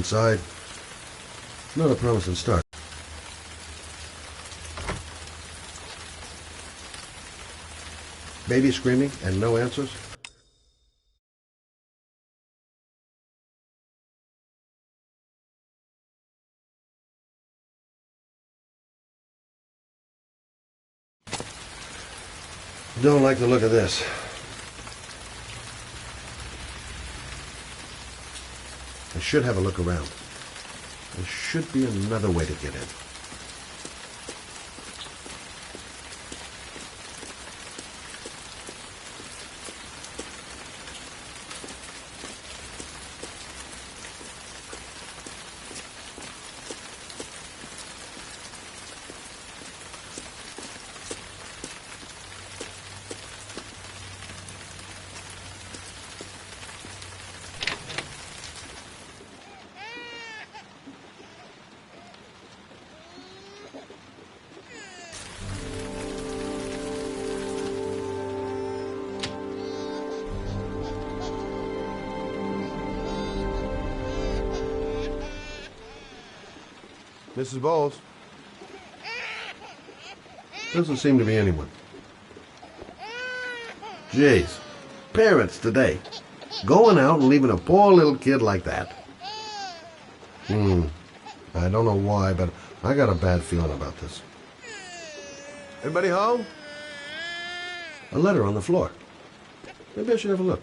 inside. Not a promising start. Baby screaming and no answers? Don't like the look of this. I should have a look around. There should be another way to get in. Mrs. Bowles? Doesn't seem to be anyone. Jeez. Parents today. Going out and leaving a poor little kid like that. I don't know why, but I got a bad feeling about this. Anybody home? A letter on the floor. Maybe I should have a look.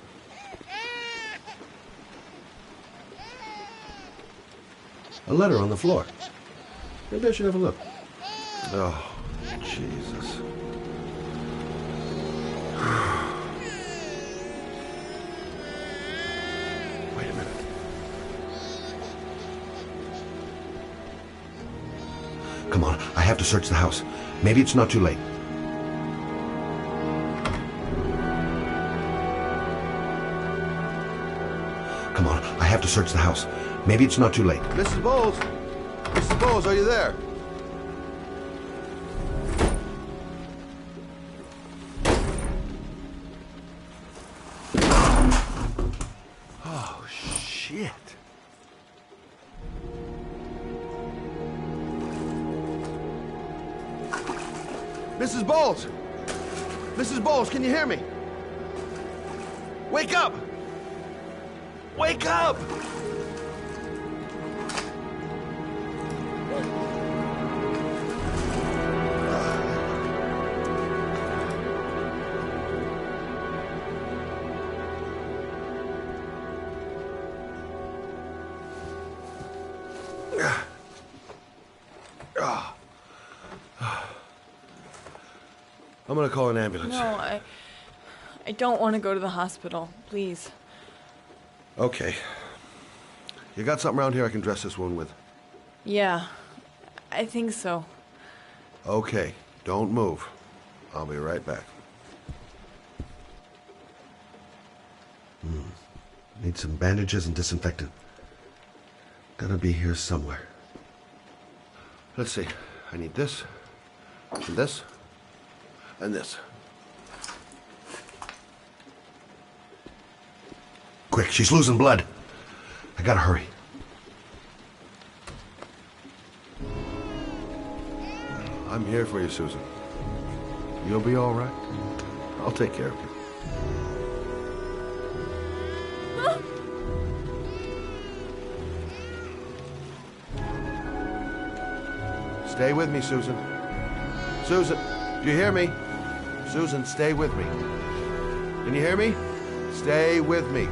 A letter on the floor. Maybe I should have a look. Oh, Jesus. Wait a minute. Come on, I have to search the house. Maybe it's not too late. Come on, I have to search the house. Maybe it's not too late. Mrs. Bowles! Mrs. Bowles, are you there? Oh, shit. Mrs. Bowles! Mrs. Bowles, can you hear me? Wake up! Wake up! I'm gonna call an ambulance. No, I don't want to go to the hospital. Please. Okay. You got something around here I can dress this wound with? Yeah, I think so. Okay, don't move. I'll be right back. Need some bandages and disinfectant. Gotta be here somewhere. Let's see. I need this, and this, and this. Quick, she's losing blood. I gotta hurry. I'm here for you, Susan. You'll be all right. I'll take care of you. Stay with me, Susan. Susan, do you hear me? Susan, stay with me. Can you hear me? Stay with me.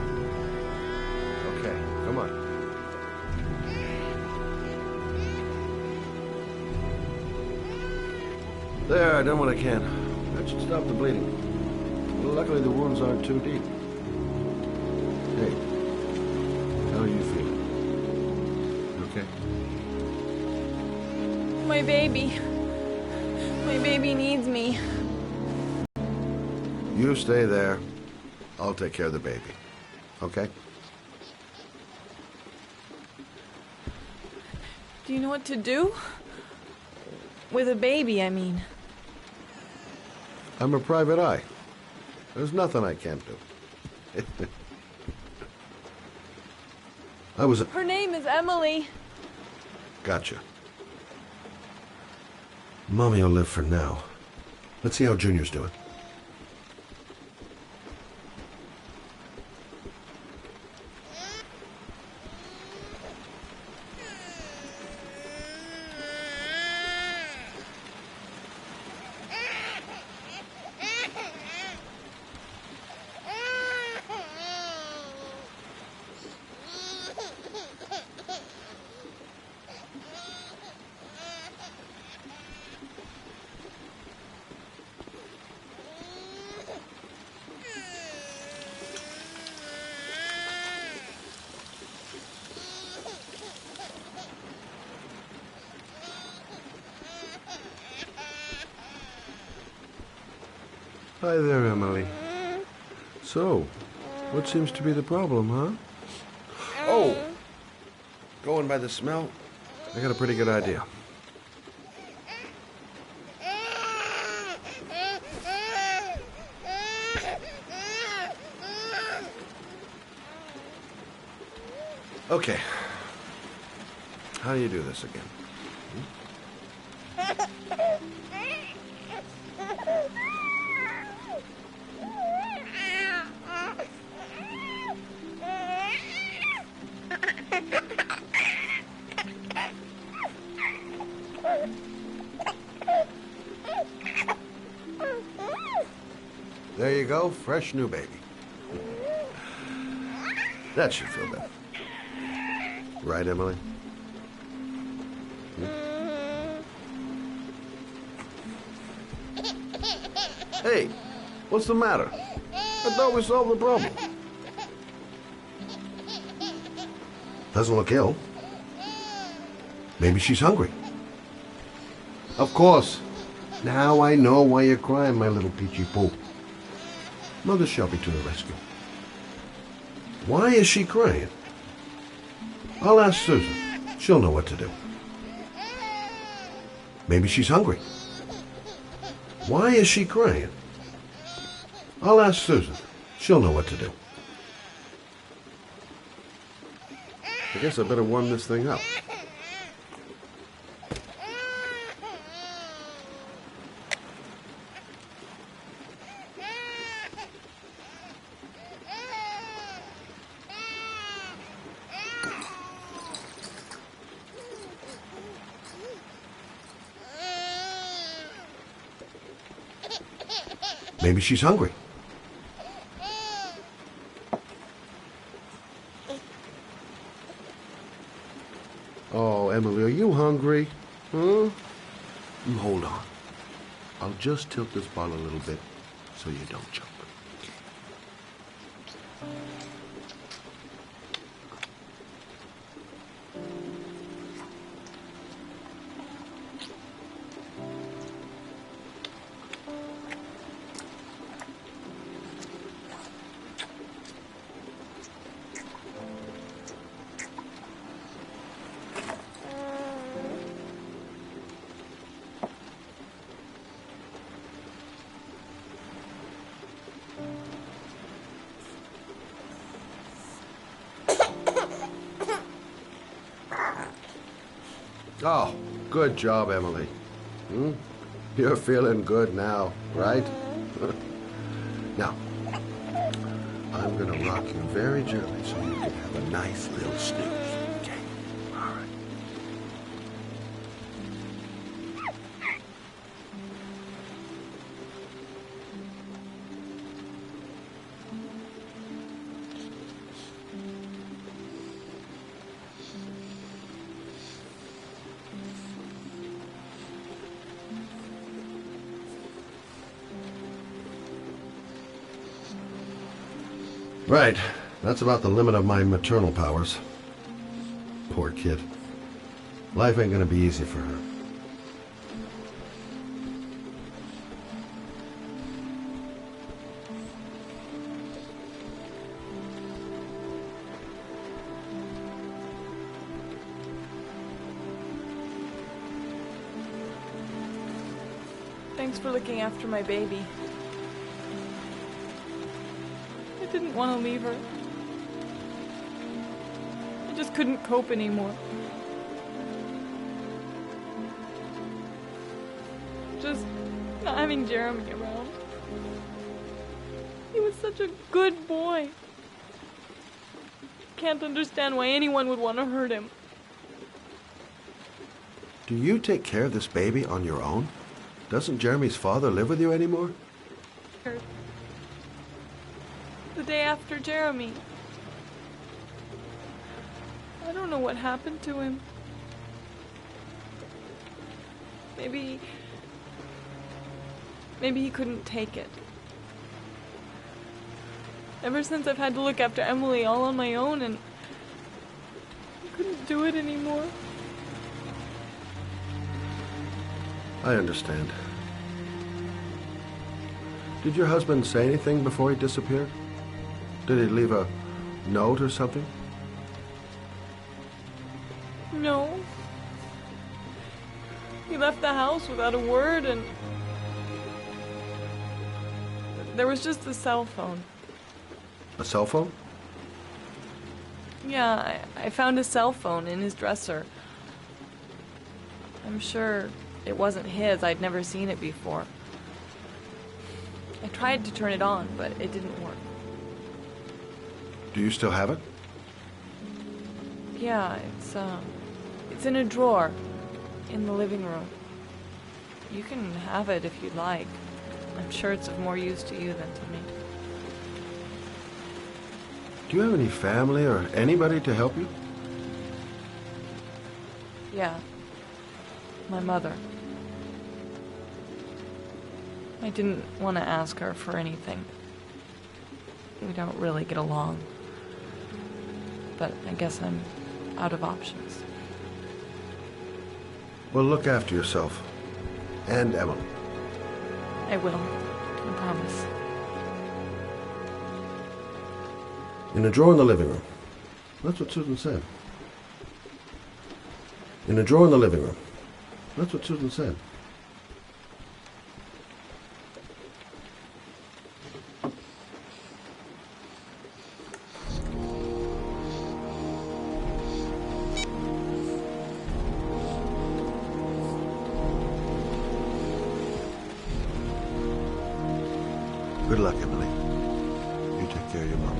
Okay, come on. There, I done what I can. That should stop the bleeding. Well, luckily the wounds aren't too deep. Hey, how are you feeling? You okay? My baby. My baby needs me. You stay there. I'll take care of the baby. Okay? Do you know what to do? With a baby, I mean. I'm a private eye. There's nothing I can't do. Her name is Emily. Gotcha. Mommy will live for now. Let's see how Junior's doing. Hi there, Emily. So, what seems to be the problem, huh? Oh! Going by the smell, I got a pretty good idea. Okay. How do you do this again? There you go, fresh new baby. That should feel better. Right, Emily? Hey, what's the matter? I thought we solved the problem. Doesn't look ill. Maybe she's hungry. Of course. Now I know why you're crying, my little peachy poo. Mother Shelby to the rescue. Why is she crying? I'll ask Susan. She'll know what to do. Maybe she's hungry. Why is she crying? I'll ask Susan. She'll know what to do. I guess I better warm this thing up. Maybe she's hungry. Oh, Emily, are you hungry? Huh? Hold on. I'll just tilt this bottle a little bit so you don't choke. Oh, good job, Emily. You're feeling good now, right? Now, I'm gonna rock you very gently so you can have a nice little snooze. Okay? All right. Right. That's about the limit of my maternal powers. Poor kid. Life ain't gonna be easy for her. Thanks for looking after my baby. I didn't want to leave her. I just couldn't cope anymore. Just not having Jeremy around. He was such a good boy. Can't understand why anyone would want to hurt him. Do you take care of this baby on your own? Doesn't Jeremy's father live with you anymore? The day after Jeremy. I don't know what happened to him. Maybe he couldn't take it. Ever since I've had to look after Emily all on my own, and I couldn't do it anymore. I understand. Did your husband say anything before he disappeared? Did he leave a note or something? No. He left the house without a word, and there was just the cell phone. A cell phone? Yeah, I found a cell phone in his dresser. I'm sure it wasn't his. I'd never seen it before. I tried to turn it on, but it didn't work. Do you still have it? Yeah, it's in a drawer in the living room. You can have it if you'd like. I'm sure it's of more use to you than to me. Do you have any family or anybody to help you? Yeah. My mother. I didn't want to ask her for anything. We don't really get along. But I guess I'm out of options. Well, look after yourself. And Emily. I will. I promise. In a drawer in the living room. That's what Susan said. In a drawer in the living room. That's what Susan said. Good luck, Emily. You take care of your mom.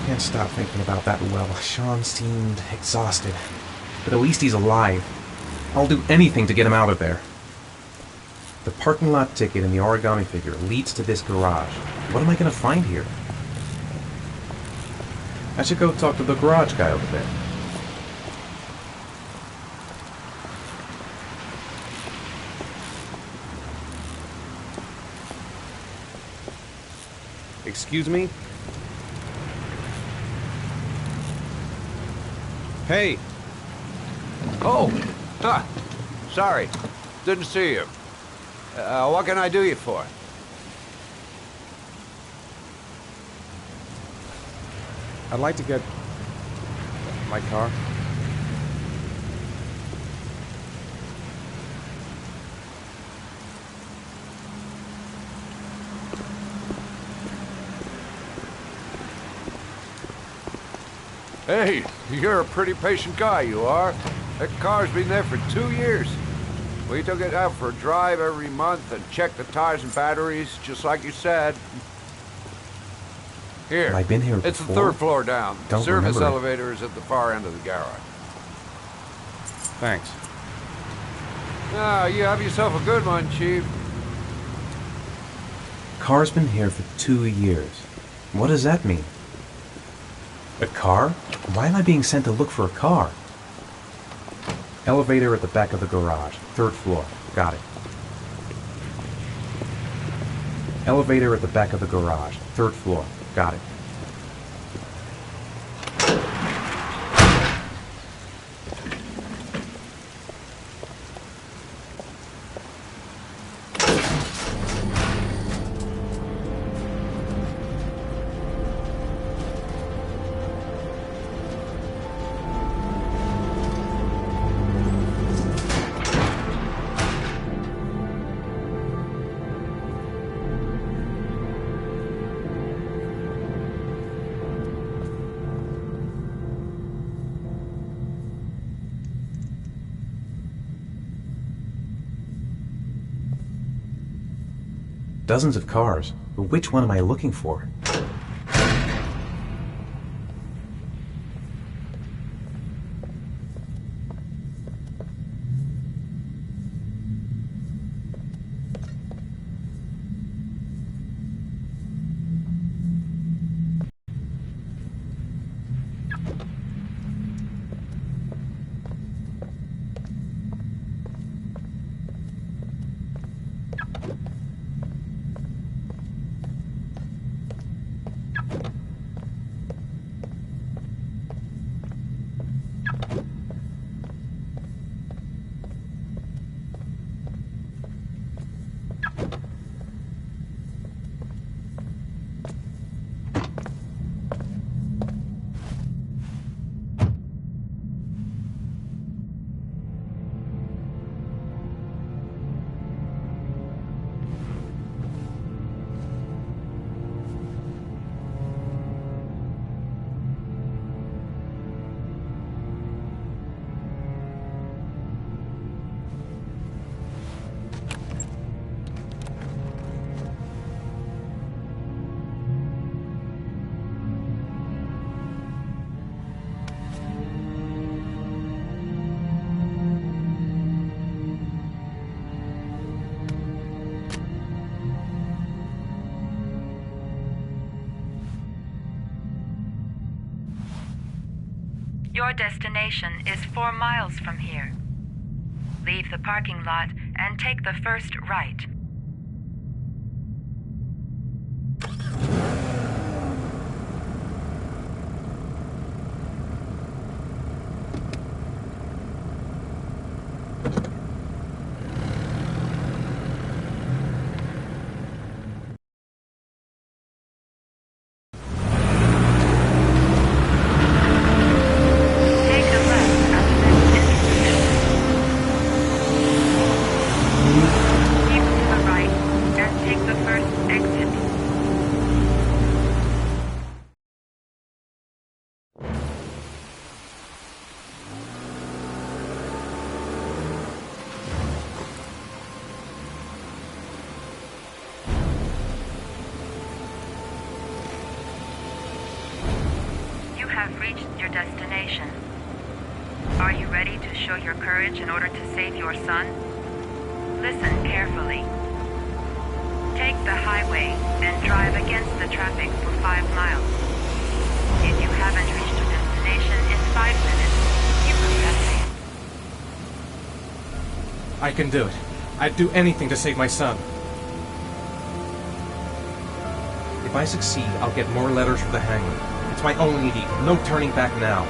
Can't stop thinking about that well. Sean seemed exhausted. But at least he's alive. I'll do anything to get him out of there. The parking lot ticket and the origami figure leads to this garage. What am I going to find here? I should go talk to the garage guy over there. Excuse me? Hey! Oh! Huh. Sorry. Didn't see you. What can I do you for? I'd like to get my car. Hey, you're a pretty patient guy, you are. That car's been there for 2 years. We took it out for a drive every month and checked the tires and batteries, just like you said. Here. Have I been here It's the before? 3rd floor down. The Don't service remember it. elevator is at the far end of the garage. Thanks. Ah, you have yourself a good one, Chief. Car's been here for 2 years. What does that mean? A car? Why am I being sent to look for a car? Elevator at the back of the garage. 3rd floor. Got it. Elevator at the back of the garage. 3rd floor. Got it. Dozens of cars, but which one am I looking for? Your destination is 4 miles from here. Leave the parking lot and take the first right. Take a left at the next intersection. Keep to the right and take the first exit. You have reached your destination. Are you ready to show your courage in order to save your son? Listen carefully. Take the highway and drive against the traffic for 5 miles. If you haven't reached your destination in 5 minutes, you will have failed. I can do it. I'd do anything to save my son. If I succeed, I'll get more letters for the hangman. It's my only need. No turning back now.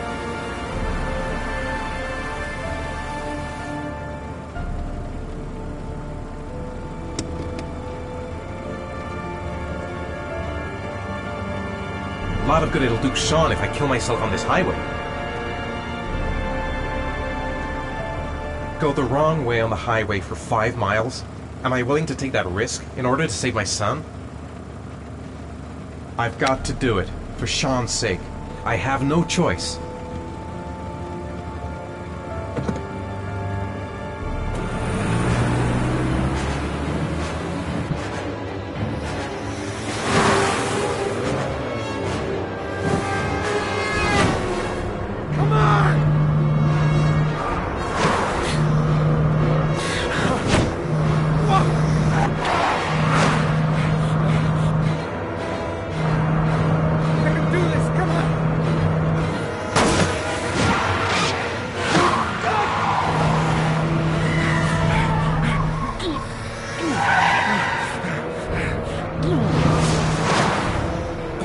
lot of good it'll do Sean if I kill myself on this highway. Go the wrong way on the highway for 5 miles? Am I willing to take that risk in order to save my son? I've got to do it, for Sean's sake. I have no choice.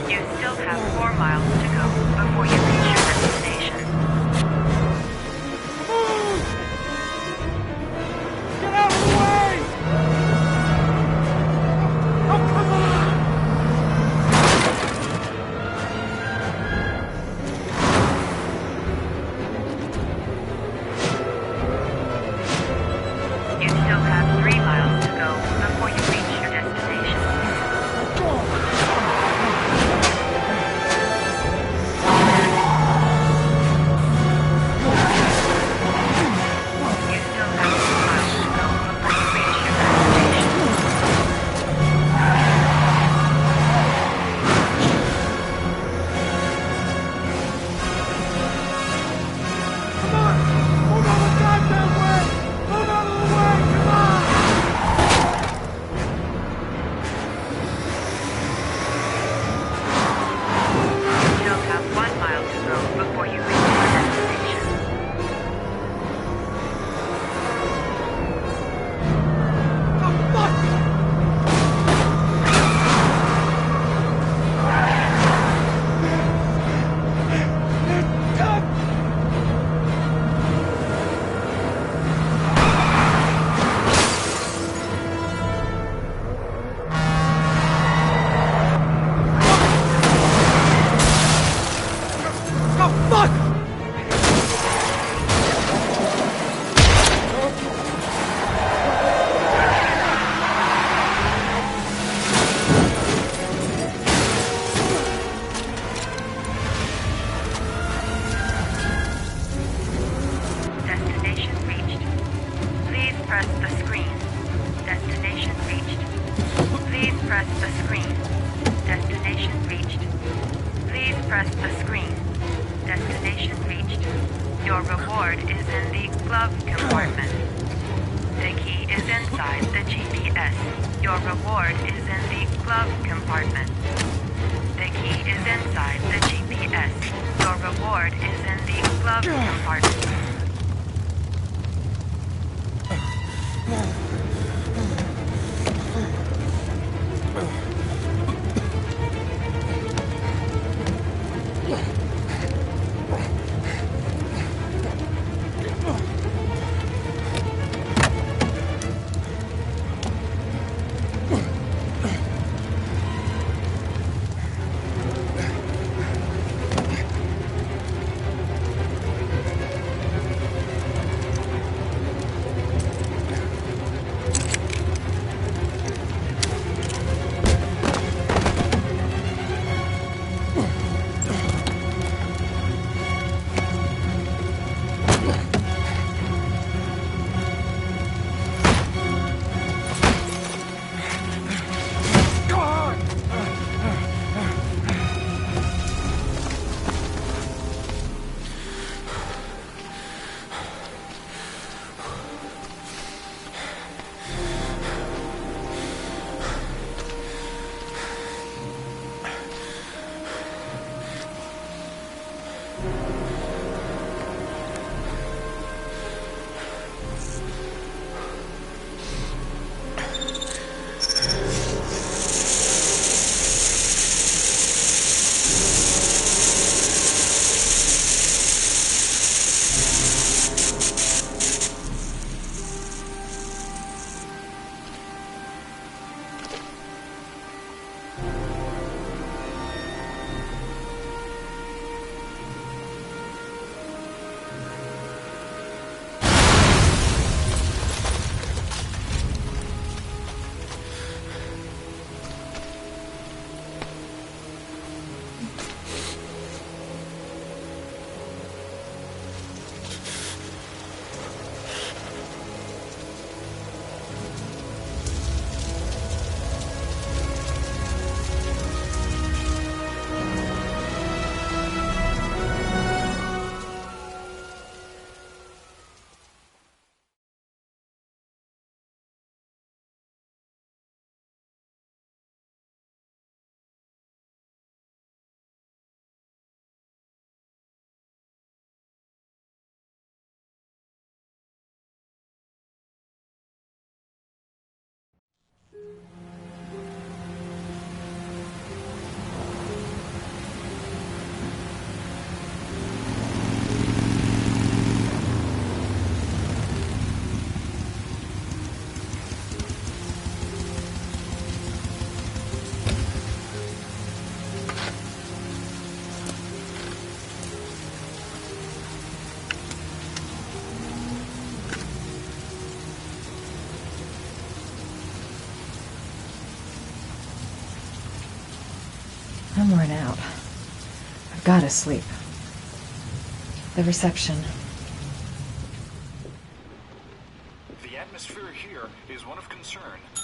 You still have 4 miles to go before you reach your destination. Get out of the way! Oh, come on! You still have 3 miles to go before you reach your destination. You still have 2 miles to go before you reach your destination. Come on! Move out of the goddamn way! Move out of the way! Come on! You still have 1 mile to go before you reach your destination. Oh, fuck! Oh, fuck! Destination reached. Please press the screen. Destination reached. Please press the screen. Destination reached. Please press the screen. Destination reached. Your reward is in the glove compartment. The key is inside the GPS. Your reward is in the glove compartment. The key is inside the GPS. Your reward is in the glove compartment. I'm worn out. I've gotta sleep. The reception. The atmosphere here is one of concern,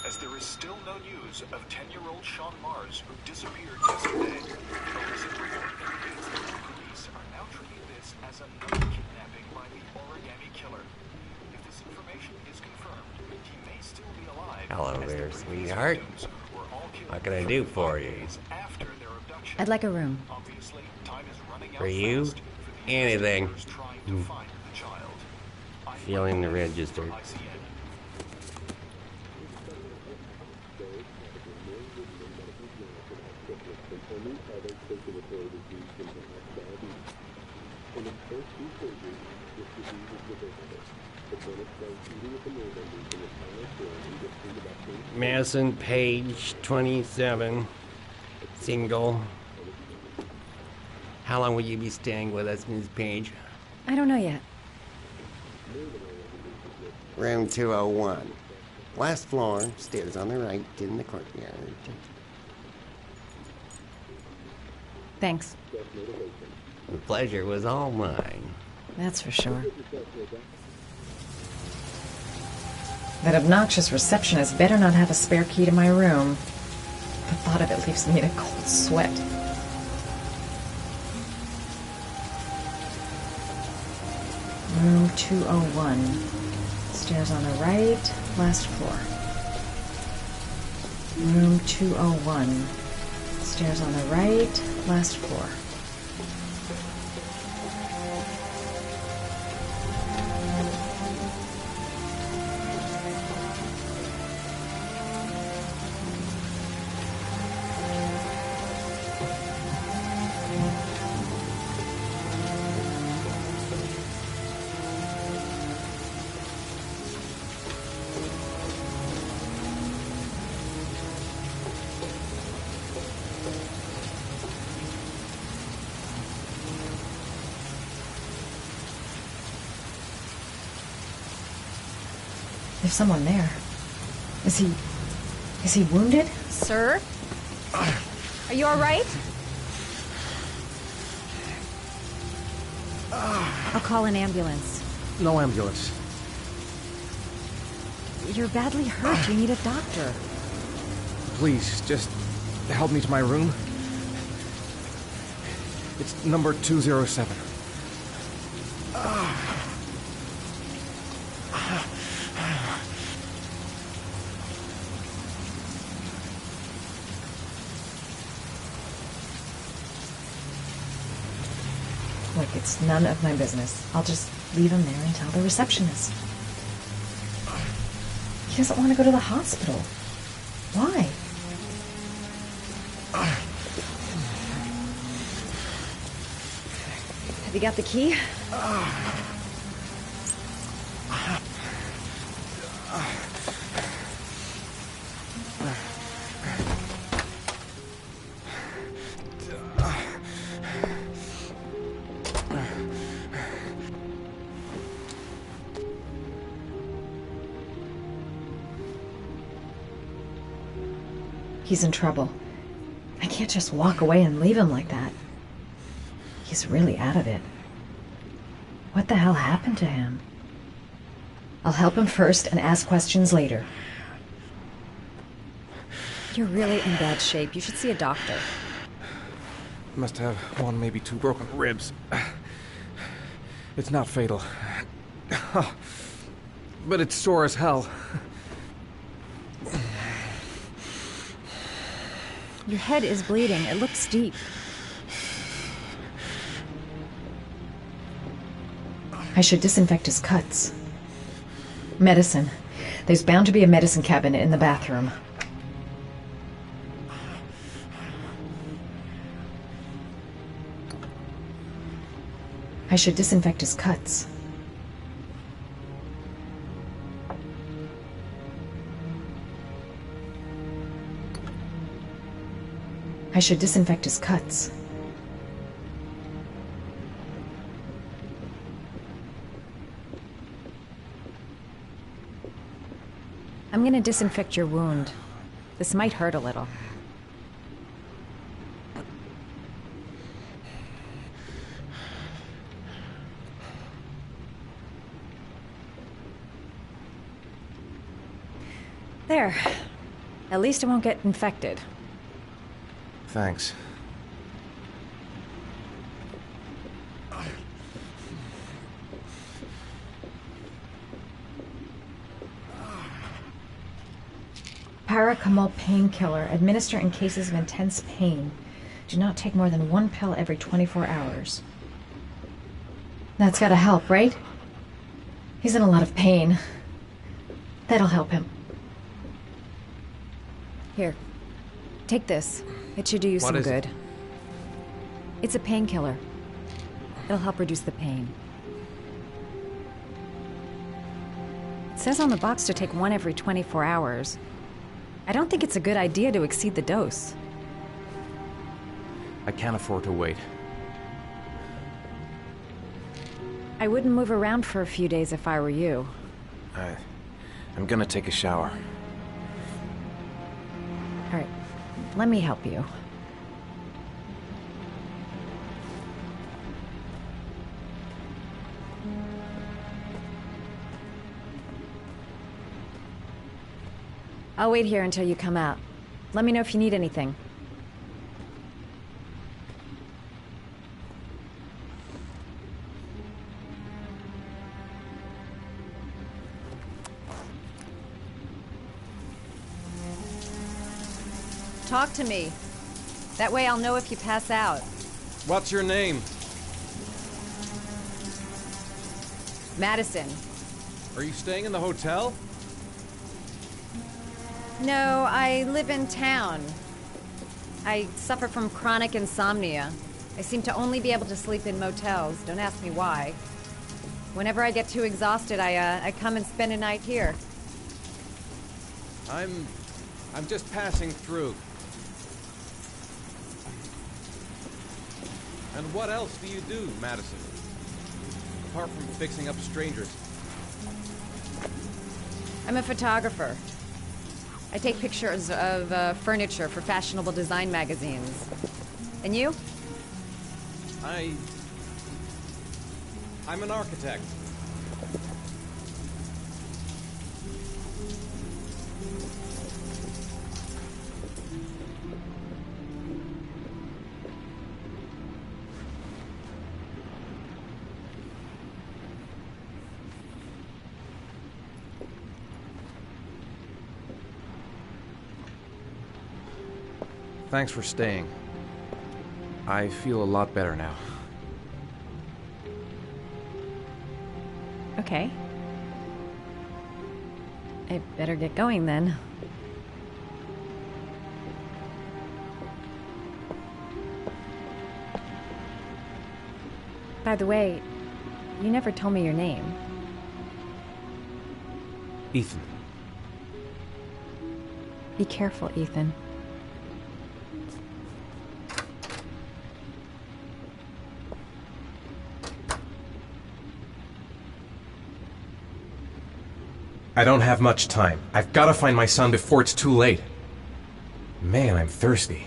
as there is still no news of 10-year-old Sean Mars, who disappeared yesterday. A recent report indicates that the police are now treating this as another kidnapping by the origami killer. If this information is confirmed, he may still be alive. Hello as there, the previous sweetheart. victims were all killed What can I do for you? days after their abduction. I'd like a room. Obviously, time is running For out you? fast for the Anything. investigators trying to find the child. Feeling the register. ICN. Madison Page, 27, single. How long will you be staying with us, Ms. Page? I don't know yet. Room 201. Last floor, stairs on the right, in the courtyard. Thanks. The pleasure was all mine. That's for sure. That obnoxious receptionist better not have a spare key to my room. The thought of it leaves me in a cold sweat. Room 201. Stairs on the right, last floor. Room 201. Stairs on the right, last floor. There's someone there. Is he wounded? Sir? Are you all right? I'll call an ambulance. No ambulance. You're badly hurt. You need a doctor. Please, just help me to my room. It's number 207. Look, it's none of my business. I'll just leave him there and tell the receptionist. He doesn't want to go to the hospital. Why? Have you got the key? He's in trouble. I can't just walk away and leave him like that. He's really out of it. What the hell happened to him? I'll help him first and ask questions later. You're really in bad shape. You should see a doctor. Must have one, maybe two broken ribs. It's not fatal. But it's sore as hell. Your head is bleeding. It looks deep. I should disinfect his cuts. Medicine. There's bound to be a medicine cabinet in the bathroom. I should disinfect his cuts. I should disinfect his cuts. I'm gonna disinfect your wound. This might hurt a little. There. At least it won't get infected. Thanks. Paracetamol painkiller. Administer in cases of intense pain. Do not take more than 1 pill every 24 hours. That's gotta help, right? He's in a lot of pain. That'll help him. Here. Take this. It should do you some good. It's a painkiller. It'll help reduce the pain. It says on the box to take 1 every 24 hours. I don't think it's a good idea to exceed the dose. I can't afford to wait. I wouldn't move around for a few days if I were you. I'm gonna take a shower. All right, let me help you. I'll wait here until you come out. Let me know if you need anything. Talk to me. That way I'll know if you pass out. What's your name? Madison. Are you staying in the hotel? No, I live in town. I suffer from chronic insomnia. I seem to only be able to sleep in motels. Don't ask me why. Whenever I get too exhausted, I come and spend a night here. I'm just passing through. And what else do you do, Madison? Apart from fixing up strangers. I'm a photographer. I take pictures of furniture for fashionable design magazines. And you? I'm an architect. Thanks for staying. I feel a lot better now. Okay. I better get going then. By the way, you never told me your name. Ethan. Be careful, Ethan. I don't have much time. I've got to find my son before it's too late. Man, I'm thirsty.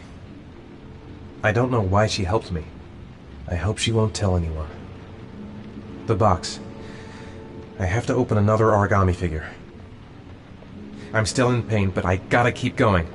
I don't know why she helped me. I hope she won't tell anyone. The box. I have to open another origami figure. I'm still in pain, but I gotta keep going.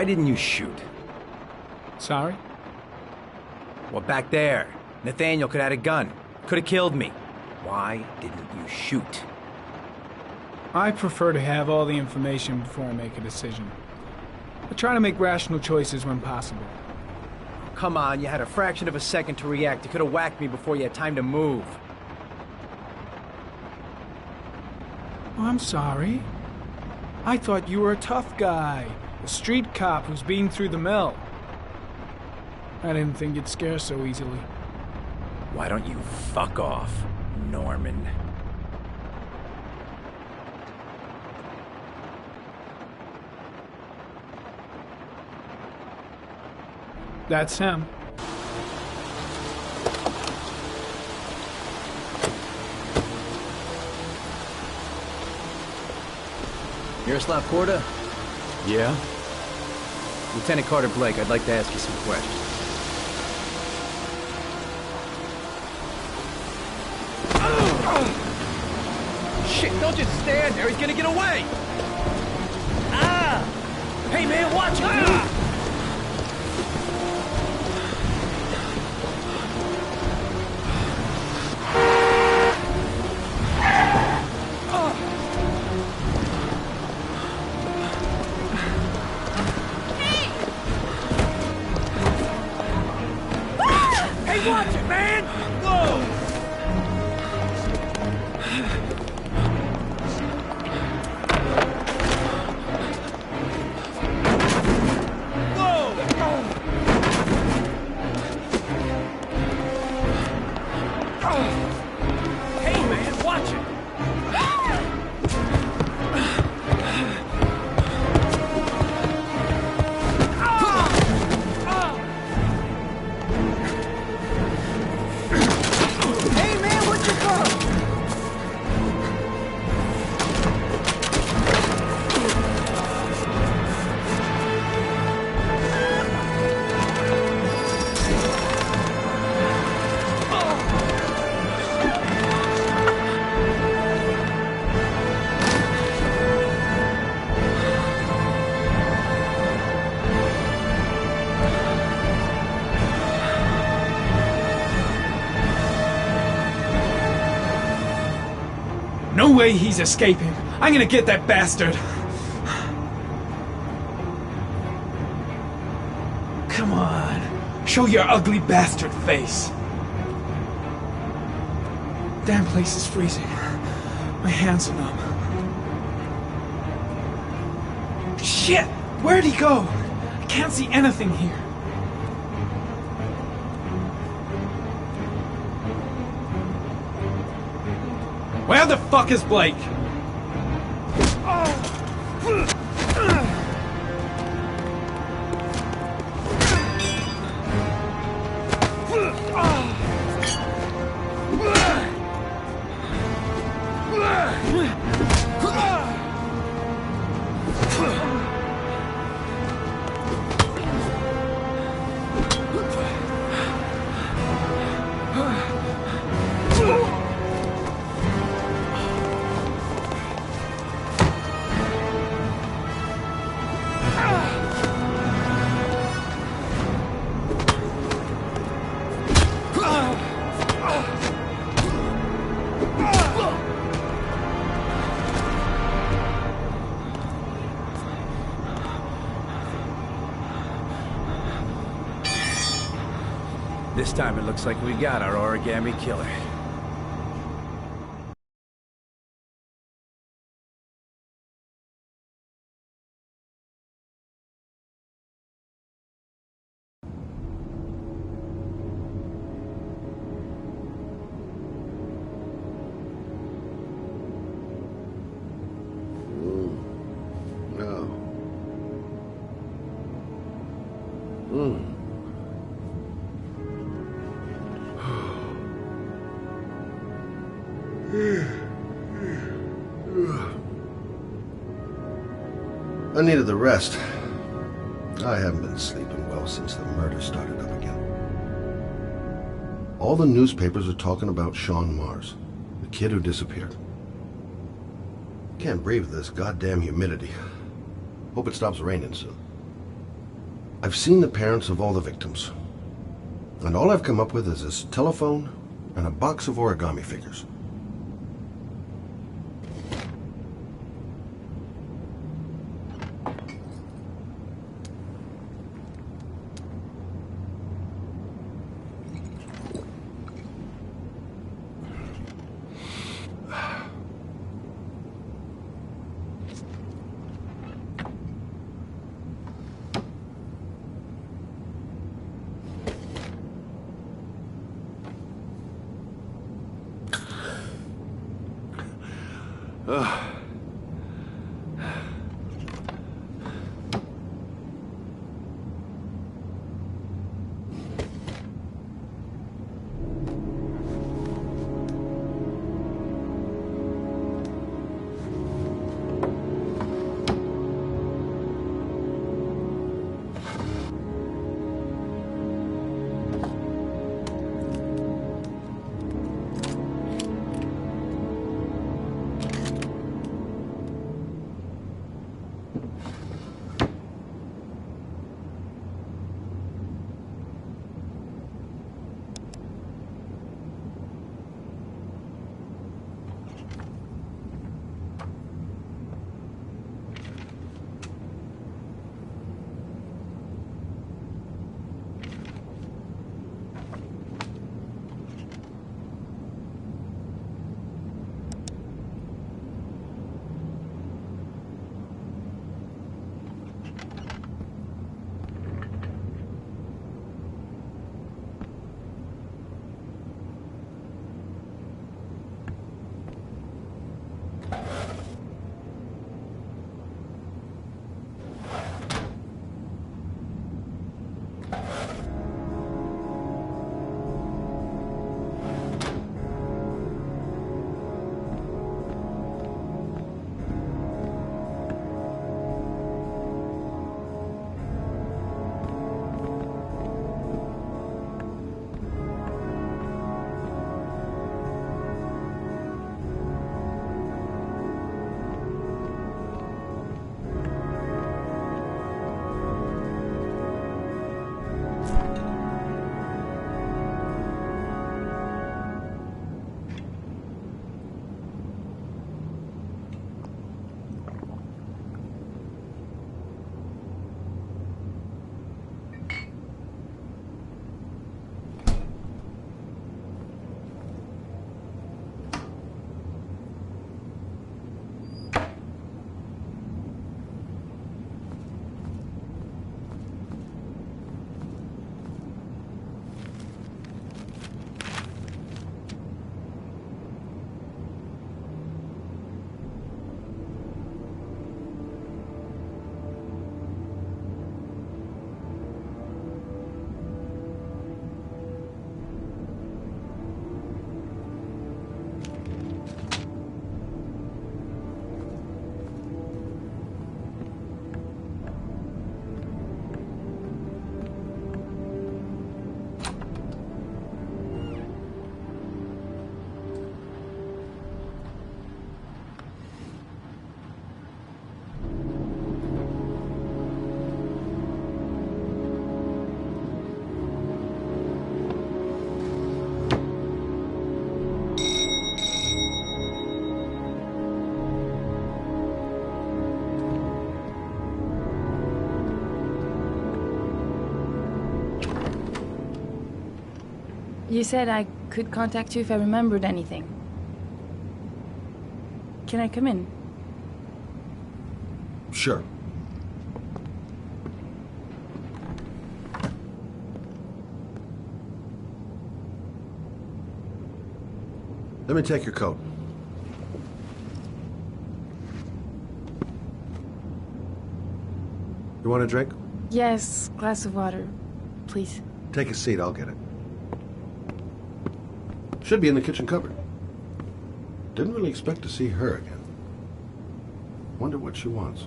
Why didn't you shoot? Sorry? Well, back there. Nathaniel could have had a gun. Could have killed me. Why didn't you shoot? I prefer to have all the information before I make a decision. I try to make rational choices when possible. Come on, you had a fraction of a second to react. You could have whacked me before you had time to move. Oh, I'm sorry. I thought you were a tough guy. A street cop who's been through the mill. I didn't think you'd scare so easily. Why don't you fuck off, Norman? That's him. Miroslav Porta? Yeah? Lieutenant Carter Blake, I'd like to ask you some questions. Shit, don't just stand there, he's gonna get away! Ah! Hey man, watch it, dude! Watch it, man! Whoa! Hey, man, watch it! No way he's escaping. I'm gonna get that bastard. Come on. Show your ugly bastard face. Damn place is freezing. My hands are numb. Shit! Where'd he go? I can't see anything here. Where the fuck is Blake? This time it looks like we got our origami killer. I needed the rest. I haven't been sleeping well since the murder started up again. All the newspapers are talking about Sean Mars, the kid who disappeared. Can't breathe this goddamn humidity. Hope it stops raining soon. I've seen the parents of all the victims. And all I've come up with is this telephone and a box of origami figures. You said I could contact you if I remembered anything. Can I come in? Sure. Let me take your coat. You want a drink? Yes, glass of water, please. Take a seat, I'll get it. Should be in the kitchen cupboard. Didn't really expect to see her again. Wonder what she wants.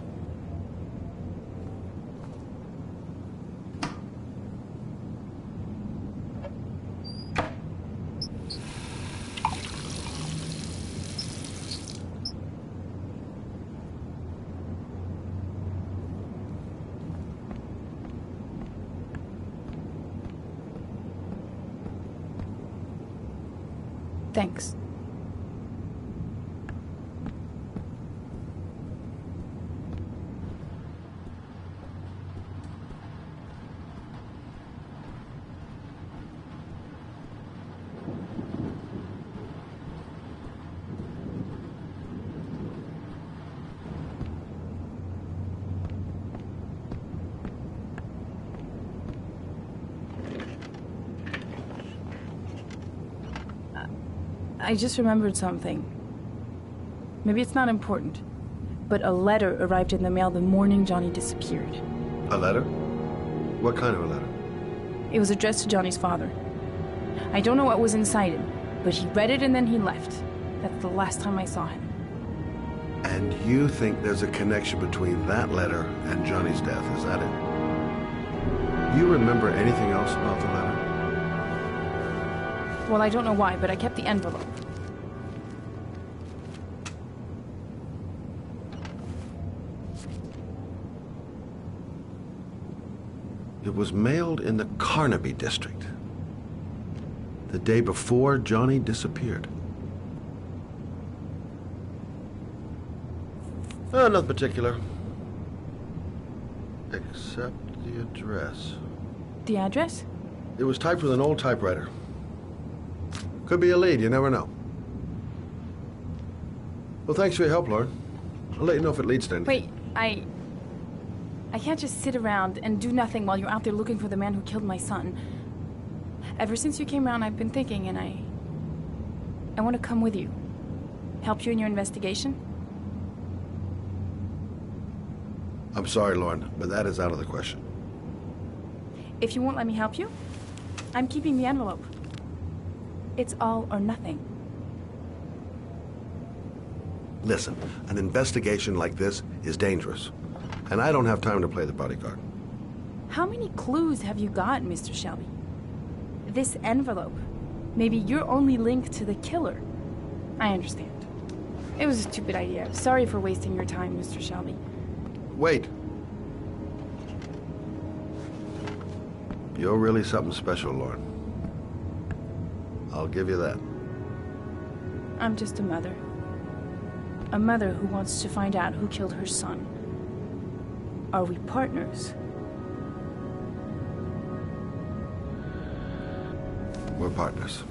Thanks. I just remembered something. Maybe it's not important, but a letter arrived in the mail the morning Johnny disappeared. A letter? What kind of a letter? It was addressed to Johnny's father. I don't know what was inside it, but he read it and then he left. That's the last time I saw him. And you think there's a connection between that letter and Johnny's death, is that it? You remember anything else about the letter? Well, I don't know why, but I kept the envelope. It was mailed in the Carnaby district, the day before Johnny disappeared. Nothing particular, except the address. The address? It was typed with an old typewriter. Could be a lead, you never know. Well, thanks for your help, Lauren. I'll let you know if it leads to anything. Wait, I can't just sit around and do nothing while you're out there looking for the man who killed my son. Ever since you came around, I've been thinking, and I want to come with you. Help you in your investigation? I'm sorry, Lauren, but that is out of the question. If you won't let me help you, I'm keeping the envelope. It's all or nothing. Listen, an investigation like this is dangerous, and I don't have time to play the bodyguard. How many clues have you got, Mr. Shelby? This envelope. Maybe your only link to the killer. I understand. It was a stupid idea. Sorry for wasting your time, Mr. Shelby. Wait. You're really something special, Lauren. I'll give you that. I'm just a mother. A mother who wants to find out who killed her son. Are we partners? We're partners.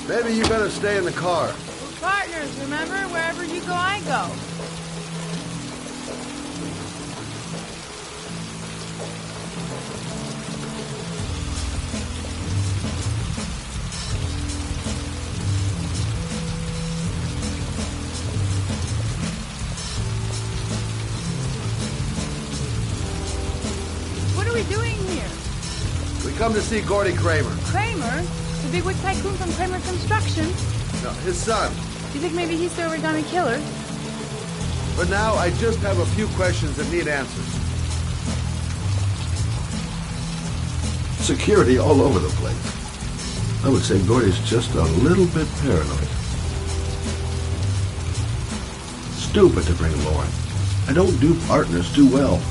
Maybe you better stay in the car. We're partners, remember? Wherever you go, I go. What are we doing here? We come to see Gordy Kramer. Kramer? The bigwig tycoon from Kramer Construction? No, his son. You think maybe he's the origami killer? But now I just have a few questions that need answers. Security all over the place. I would say Gordy's just a little bit paranoid. Stupid to bring Lauren. I don't do partners too well.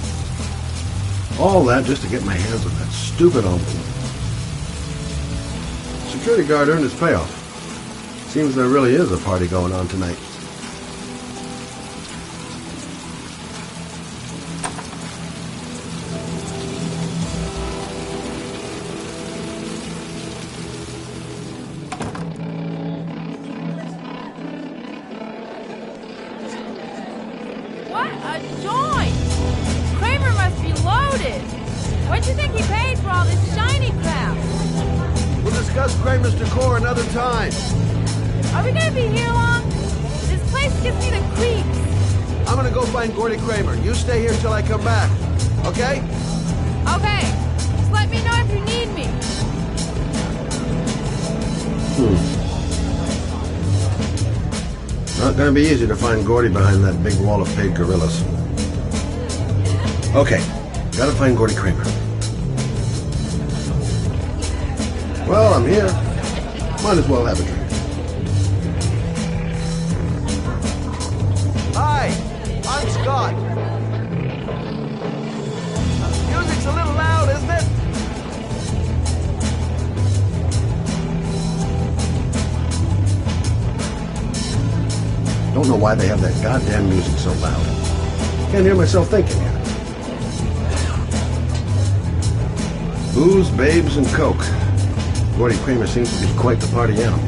All that just to get my hands on that stupid envelope. Security guard earned his payoff. Seems there really is a party going on tonight. What a joint! Kramer must be loaded. What do you think he paid for all this shiny crap? We'll discuss Kramer's decor another time. Are we gonna be here long? This place gives me the creeps. I'm gonna go find Gordy Kramer. You stay here till I come back. Okay? Okay. Just let me know if you need me. Not gonna be easy to find Gordy behind that big wall of paid gorillas. Okay, gotta find Gordy Kramer. Well, I'm here. Might as well have a drink. Hi, I'm Scott. Music's a little loud, isn't it? Don't know why they have that goddamn music so loud. Can't hear myself thinking here. Booze, babes, and coke. Gordy Kramer seems to be quite the party animal.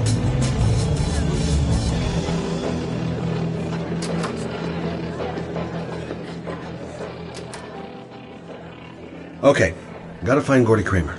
Okay, gotta find Gordy Kramer.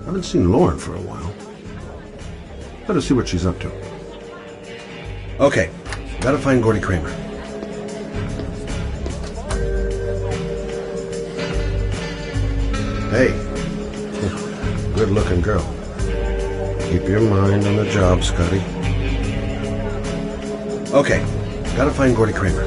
I haven't seen Lauren for a while. Better see what she's up to. Okay, gotta find Gordy Kramer. Hey, good-looking girl. Keep your mind on the job, Scotty. Okay, gotta find Gordy Kramer.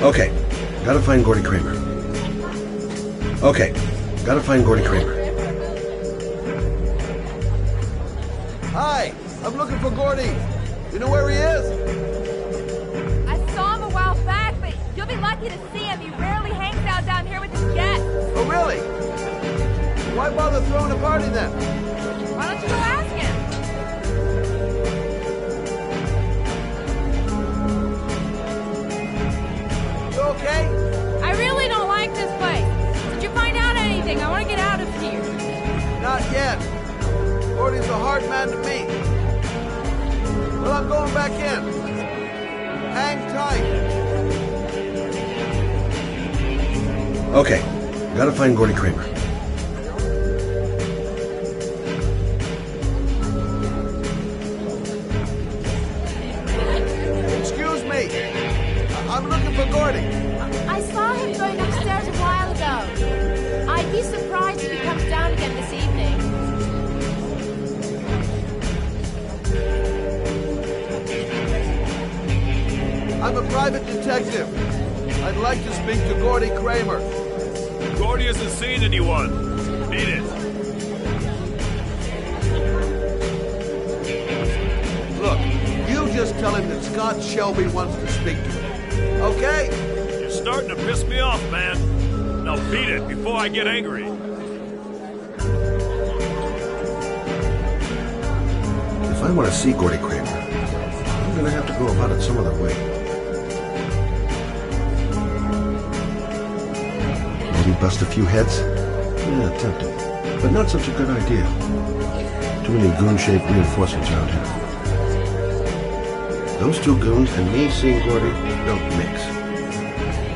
Okay, gotta find Gordy Kramer. Okay, gotta find Gordy Kramer. Hi, I'm looking for Gordy. You know where he is? I saw him a while back, but you'll be lucky to see him. He rarely hangs out down here with his guests. Oh, really? Why bother throwing a party then? Why don't you go ask him? You okay? I really don't like this place. Did you find out anything? I want to get out of here. Not yet. Gordy's a hard man to meet. Well, I'm going back in. Hang tight. Okay, gotta find Gordy Kramer. Excuse me. I'm looking for Gordy. I saw him going upstairs a while ago. I'd be surprised if he comes down again this evening. I'm a private detective. I'd like to speak to Gordy Kramer. Gordy hasn't seen anyone. Beat it. Look, you just tell him that Scott Shelby wants to speak to him. Okay? You're starting to piss me off, man. Now beat it before I get angry. If I want to see Gordy Kramer, I'm gonna have to go about it some other way. Maybe bust a few heads? Yeah, tempting. But not such a good idea. Too many goon-shaped reinforcements around here. Those two goons and me seeing Gordy don't mix.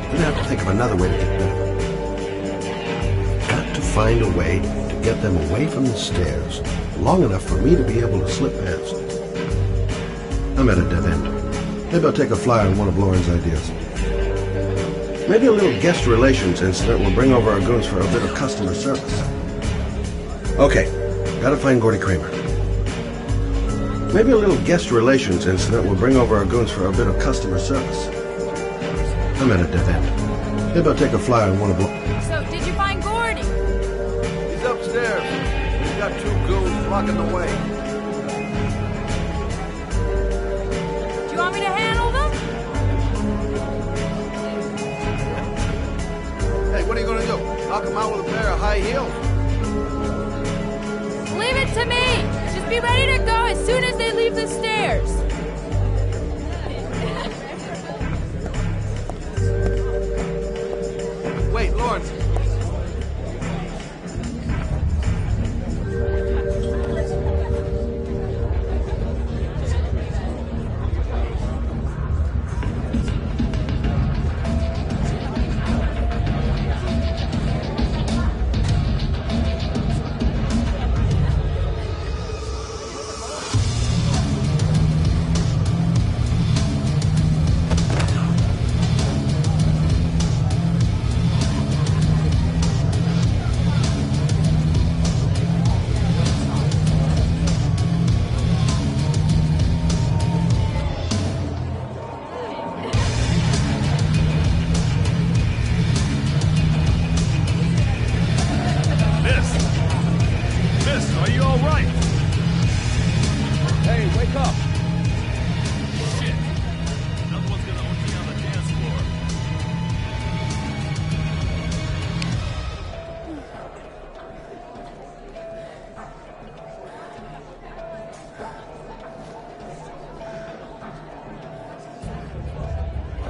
Gonna have to think of another way to get them. Got to find a way to get them away from the stairs long enough for me to be able to slip past. I'm at a dead end. Maybe I'll take a flyer on one of Lauren's ideas. Maybe a little guest relations incident will bring over our goons for a bit of customer service. Okay, gotta find Gordy Kramer. Maybe a little guest relations incident will bring over our goons for a bit of customer service. I'm at a dead end. Maybe I'll take a flyer on one of So, did you find Gordy? He's upstairs. He's got two goons blocking the way. Do you want me to handle them? Hey, what are you gonna do? Knock him out with a pair of high heels? it to me! Just be ready to go as soon as they leave the stairs! Wait, Lawrence. Miss, are you all right? Hey, wake up! Shit. Another one's gonna OT on the dance floor.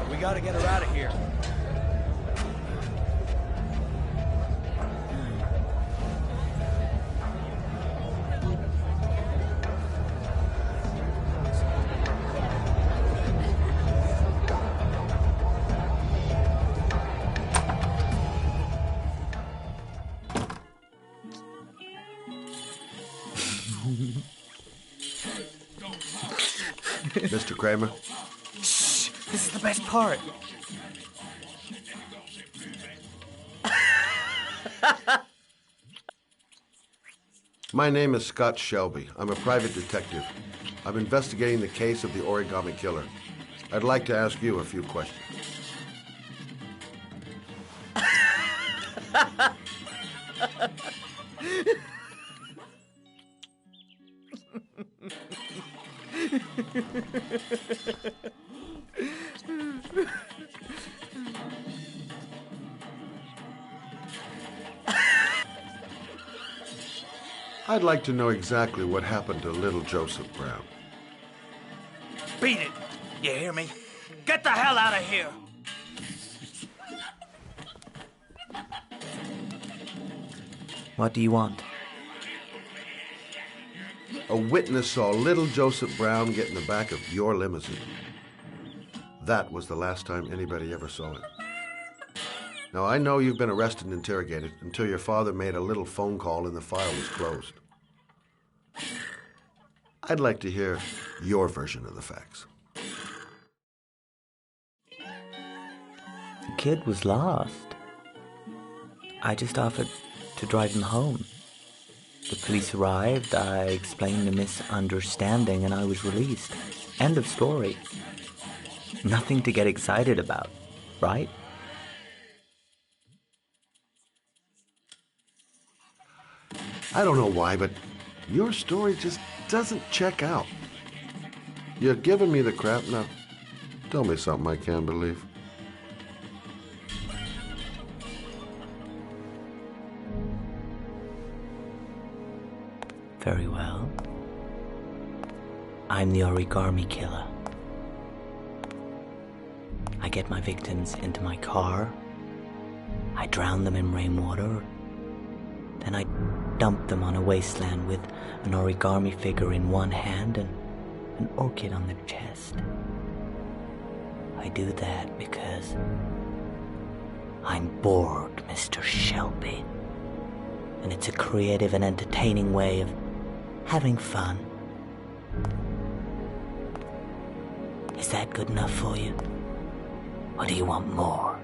We gotta get her out of here. Mr. Kramer? Shh! This is the best part. My name is Scott Shelby. I'm a private detective. I'm investigating the case of the Origami Killer. I'd like to ask you a few questions. I'd like to know exactly what happened to little Joseph Brown. Beat it! You hear me? Get the hell out of here! What do you want? A witness saw little Joseph Brown get in the back of your limousine. That was the last time anybody ever saw him. Now, I know you've been arrested and interrogated until your father made a little phone call and the file was closed. I'd like to hear your version of the facts. The kid was lost. I just offered to drive him home. The police arrived, I explained the misunderstanding, and I was released. End of story. Nothing to get excited about, right? I don't know why, but your story just doesn't check out. You're giving me the crap now. Tell me something I can't believe. Very well. I'm the Origami Killer. I get my victims into my car. I drown them in rainwater. Then I dump them on a wasteland with an origami figure in one hand and an orchid on their chest. I do that because I'm bored, Mr. Shelby. And it's a creative and entertaining way of having fun. Is that good enough for you? Or do you want more?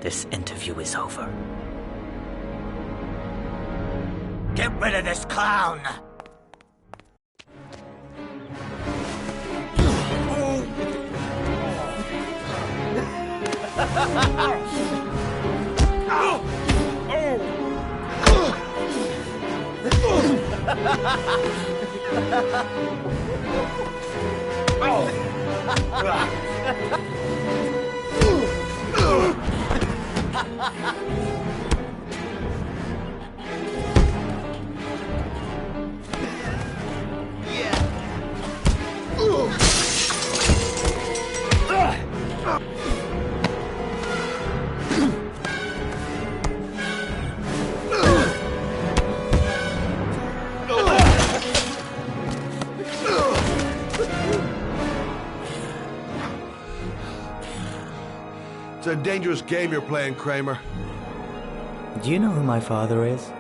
This interview is over. Get rid of this clown! It's a dangerous game you're playing, Kramer. Do you know who my father is?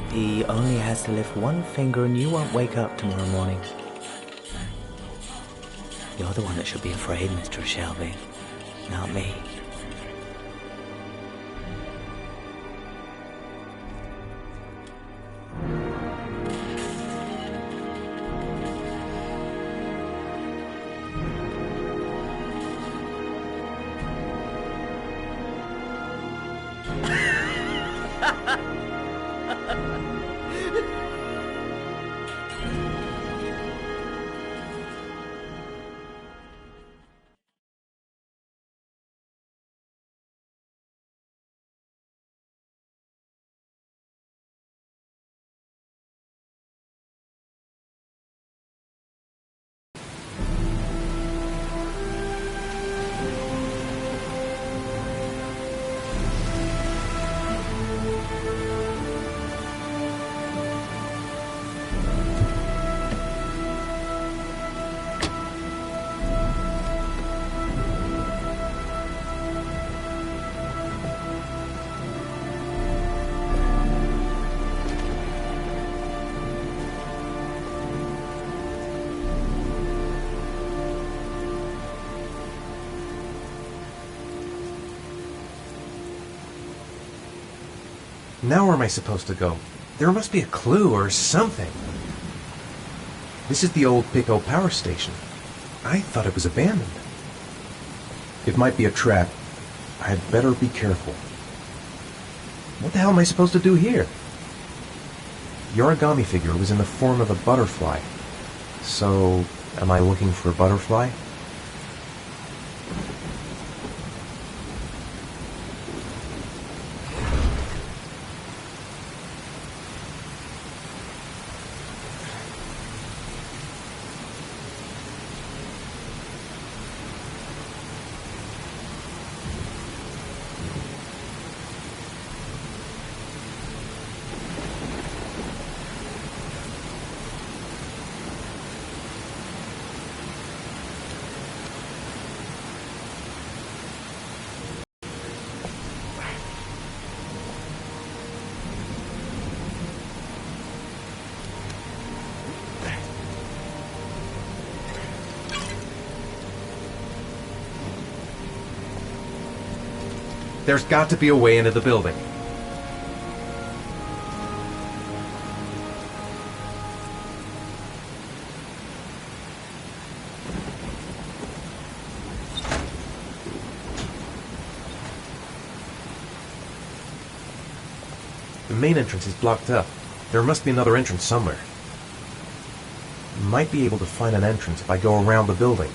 He only has to lift one finger and you won't wake up tomorrow morning. You're the one that should be afraid, Mr. Shelby, not me. Now where am I supposed to go? There must be a clue or something. This is the old Pico power station. I thought it was abandoned. It might be a trap. I'd better be careful. What the hell am I supposed to do here? The origami figure was in the form of a butterfly. So, am I looking for a butterfly? There's got to be a way into the building. The main entrance is blocked up. There must be another entrance somewhere. Might be able to find an entrance if I go around the building.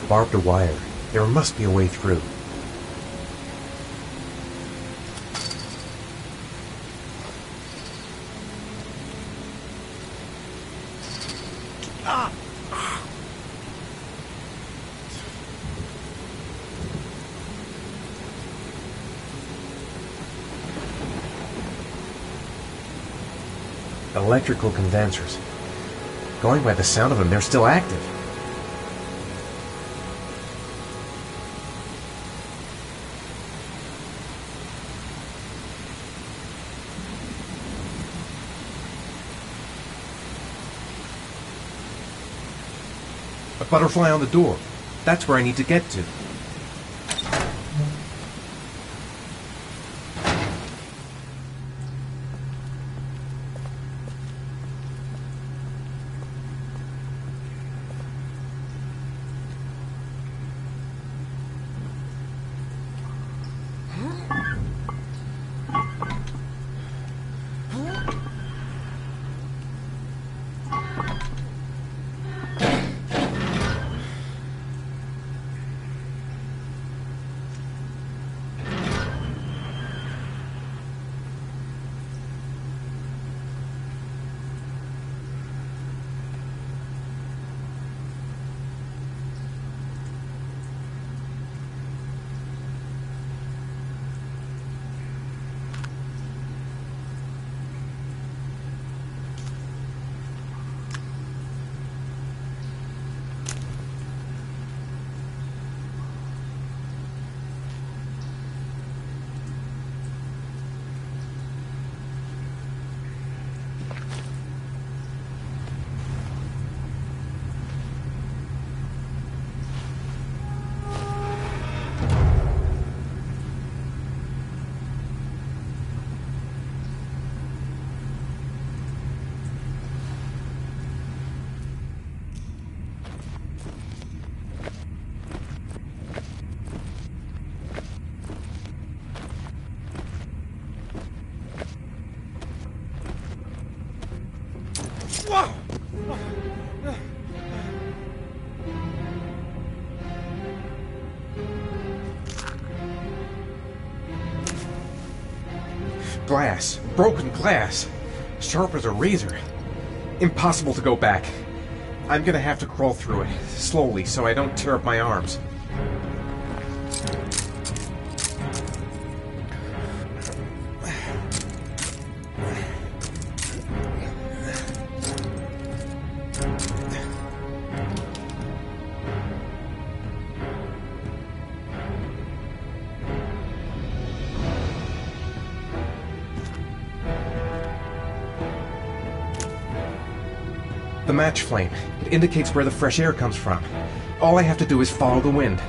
Barbed wire. There must be a way through. Electrical condensers. Going by the sound of them, they're still active. A butterfly on the door. That's where I need to get to. Glass. Broken glass. Sharp as a razor. Impossible to go back. I'm gonna have to crawl through it, slowly, so I don't tear up my arms. The match flame. It indicates where the fresh air comes from. All I have to do is follow the wind.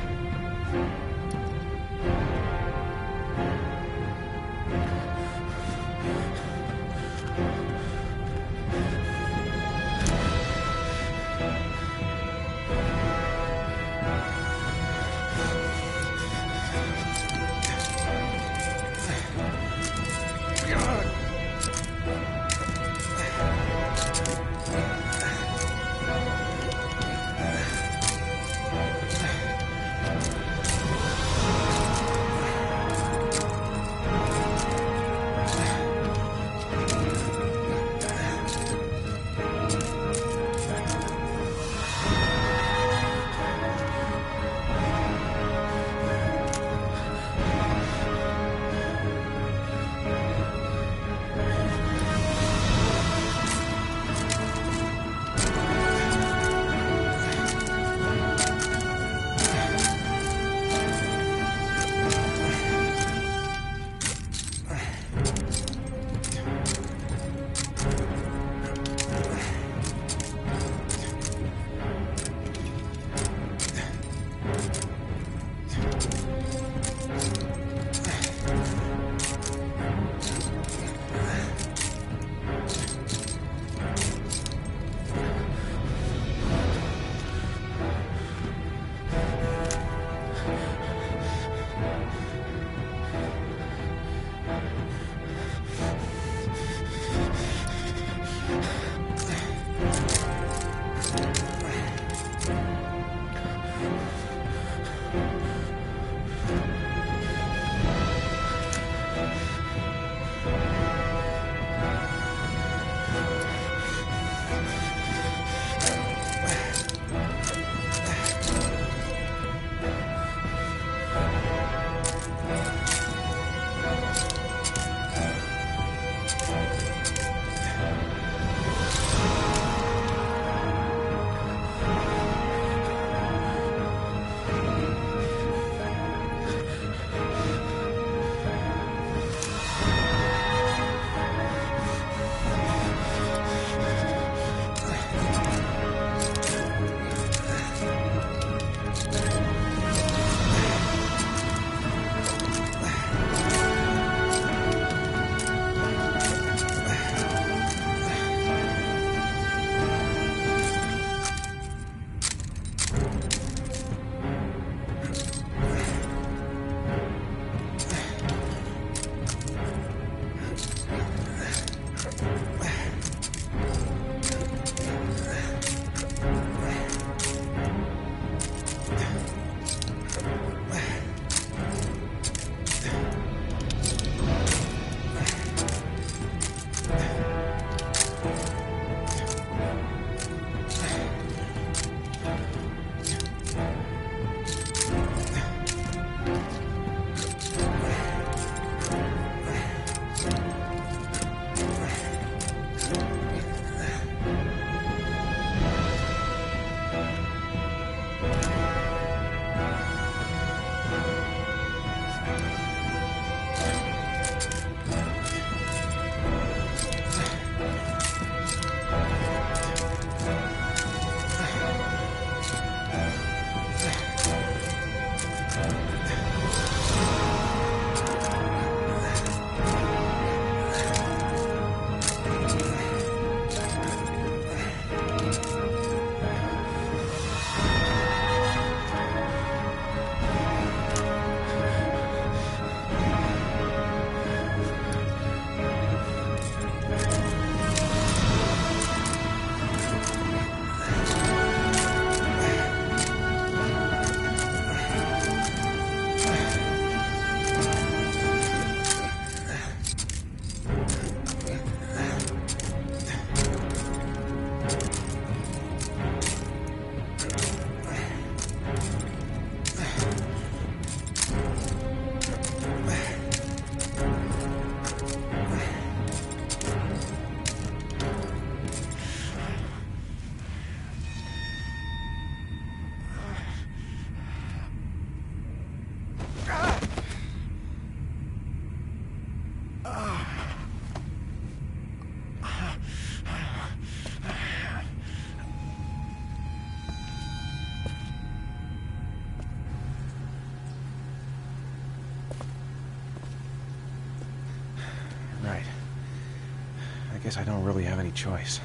guess I don't really have any choice.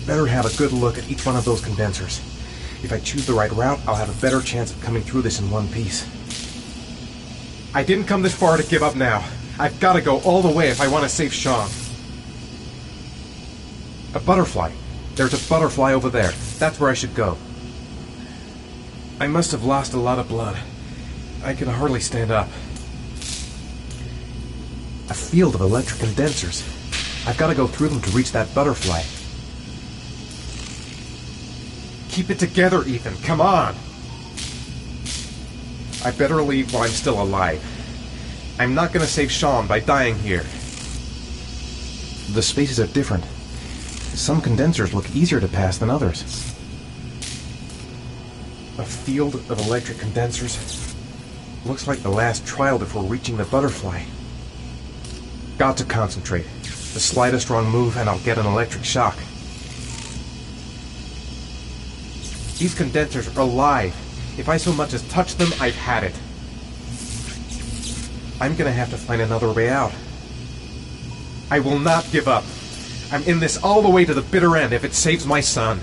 Better have a good look at each one of those condensers. If I choose the right route, I'll have a better chance of coming through this in one piece. I didn't come this far to give up now. I've got to go all the way if I want to save Sean. A butterfly. There's a butterfly over there. That's where I should go. I must have lost a lot of blood. I can hardly stand up. A field of electric condensers. I've got to go through them to reach that butterfly. Keep it together, Ethan. Come on! I better leave while I'm still alive. I'm not gonna save Sean by dying here. The spaces are different. Some condensers look easier to pass than others. A field of electric condensers. Looks like the last trial before reaching the butterfly. Got to concentrate. The slightest wrong move and I'll get an electric shock. These condensers are alive. If I so much as touch them, I've had it. I'm gonna have to find another way out. I will not give up. I'm in this all the way to the bitter end if it saves my son.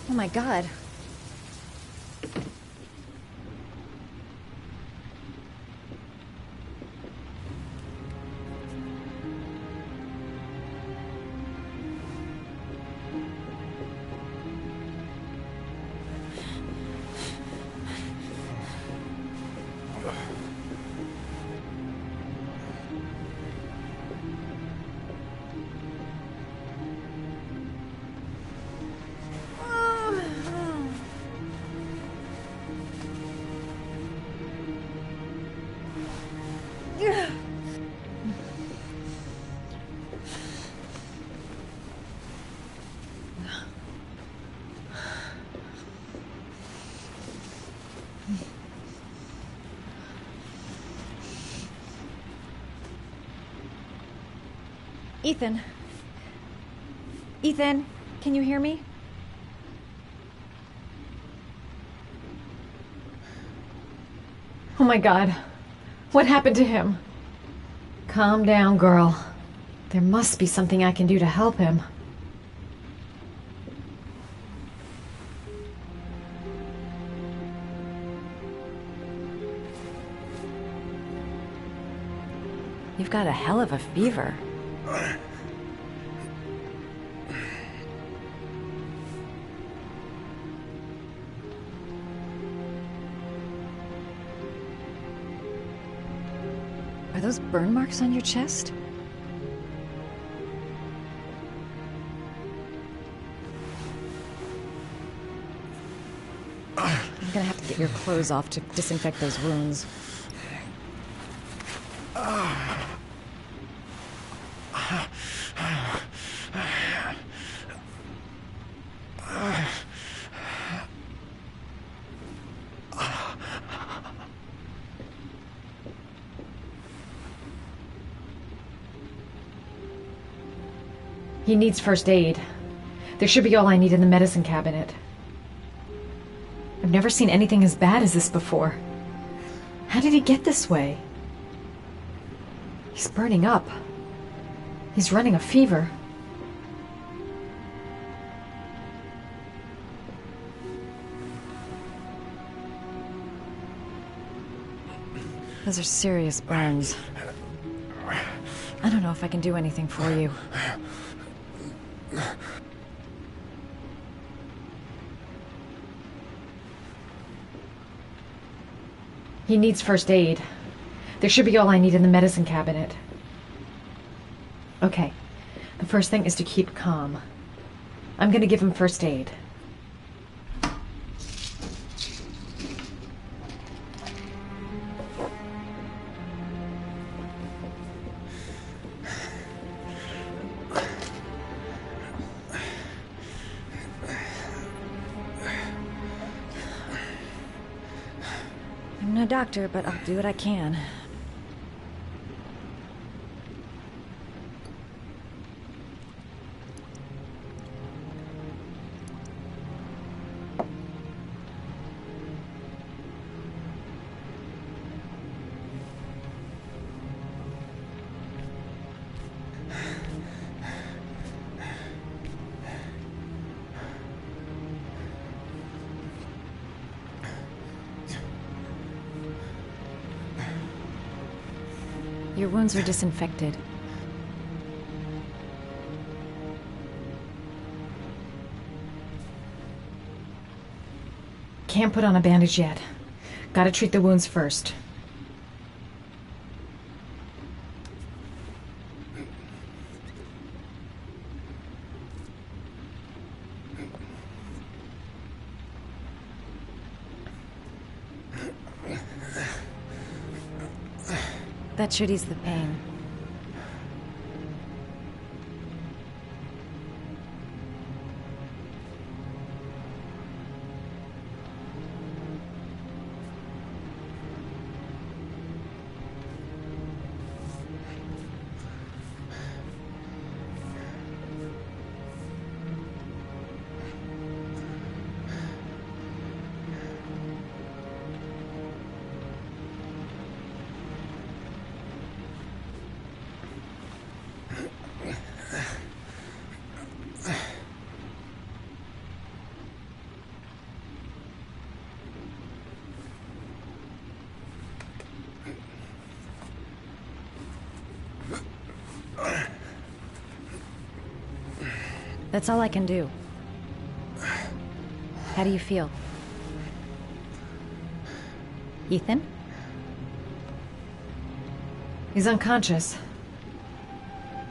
Oh my god. Ethan. Ethan, can you hear me? Oh my god. What happened to him? Calm down, girl. There must be something I can do to help him. You've got a hell of a fever. Are those burn marks on your chest? I'm gonna have to get your clothes off to disinfect those wounds. He needs first aid. There should be all I need in the medicine cabinet. I've never seen anything as bad as this before. How did he get this way? He's burning up. He's running a fever. Those are serious burns. I don't know if I can do anything for you. He needs first aid. There should be all I need in the medicine cabinet. Okay. The first thing is to keep calm. I'm gonna give him first aid. I'm no doctor, but I'll do what I can. Your wounds are disinfected. Can't put on a bandage yet. Gotta treat the wounds first. That should ease the pain. That's all I can do. How do you feel? Ethan? He's unconscious.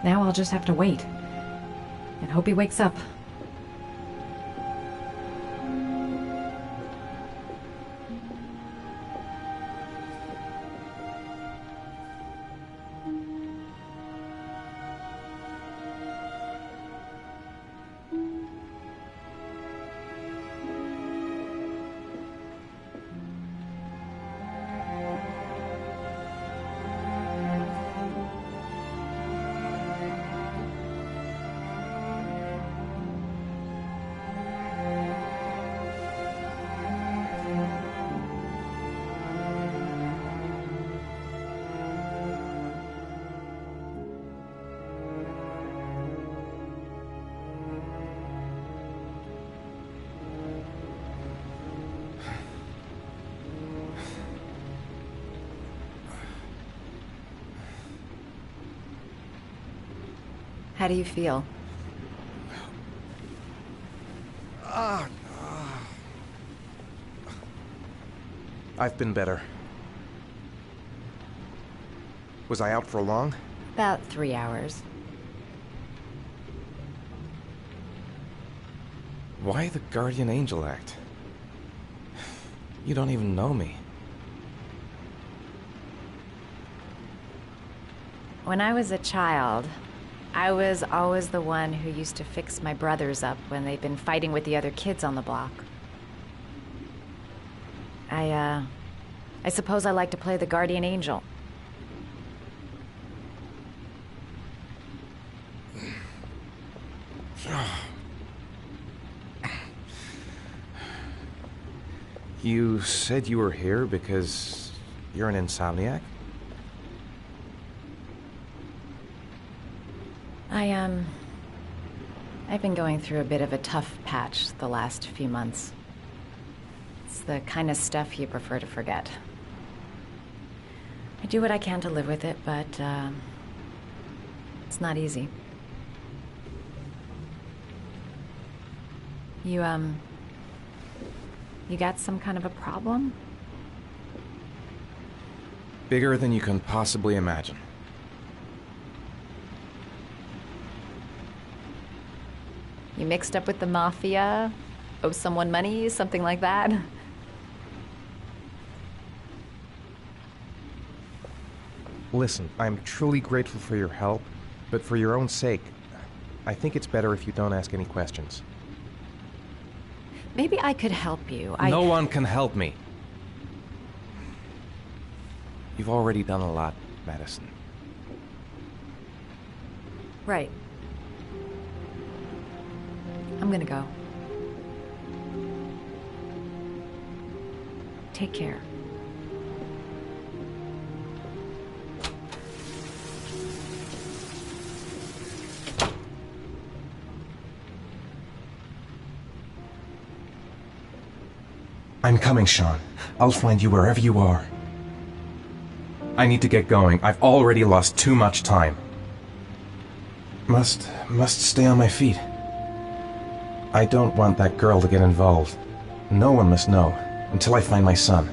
Now I'll just have to wait. And hope he wakes up. How do you feel? I've been better. Was I out for long? About 3 hours. Why the guardian angel act? You don't even know me. When I was a child, I was always the one who used to fix my brothers up when they'd been fighting with the other kids on the block. I suppose I like to play the guardian angel. You said you were here because you're an insomniac? I've been going through a bit of a tough patch the last few months. It's the kind of stuff you prefer to forget. I do what I can to live with it, but, it's not easy. You got some kind of a problem? Bigger than you can possibly imagine. You mixed up with the mafia? Owe someone money? Something like that? Listen, I'm truly grateful for your help, but for your own sake, I think it's better if you don't ask any questions. Maybe I could help you. No one can help me. You've already done a lot, Madison. Right. I'm gonna go. Take care. I'm coming, Sean. I'll find you wherever you are. I need to get going. I've already lost too much time. Must stay on my feet. I don't want that girl to get involved. No one must know, until I find my son.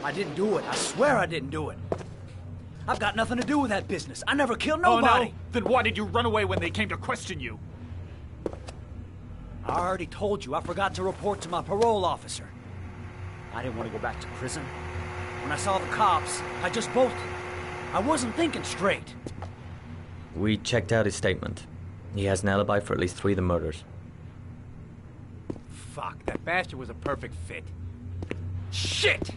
I didn't do it. I swear I didn't do it. I've got nothing to do with that business. I never killed nobody. Oh, no? Then why did you run away when they came to question you? I already told you I forgot to report to my parole officer. I didn't want to go back to prison. When I saw the cops, I just bolted. I wasn't thinking straight. We checked out his statement. He has an alibi for at least 3 of the murders. Fuck, that bastard was a perfect fit. Shit!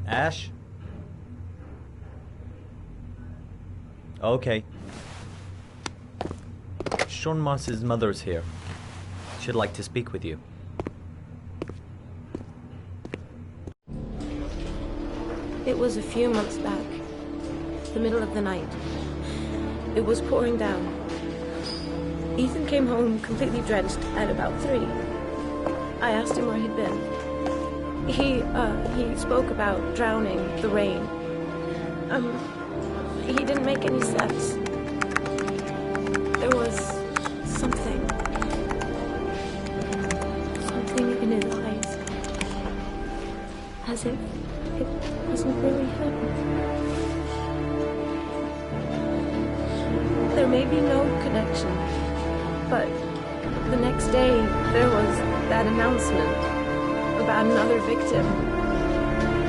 Ash? Okay. Sean Mars's mother's here. She'd like to speak with you. It was a few months back. The middle of the night. It was pouring down. Ethan came home completely drenched at about 3. I asked him where he'd been. He spoke about drowning, the rain. He didn't make any sense. There was something in his eyes. As if it wasn't really him. There may be no connection, but the next day there was that announcement about another victim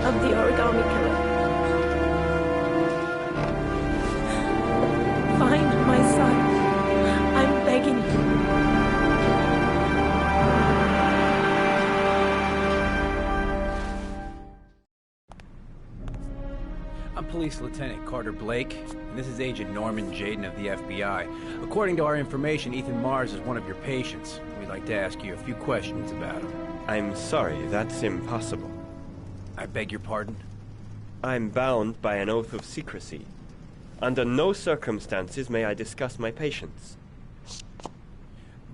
of the origami killer. Find my son. I'm begging you. I'm Police Lieutenant Carter Blake, and this is Agent Norman Jaden of the FBI. According to our information, Ethan Mars is one of your patients. We'd like to ask you a few questions about him. I'm sorry, that's impossible. I beg your pardon? I'm bound by an oath of secrecy. Under no circumstances may I discuss my patients.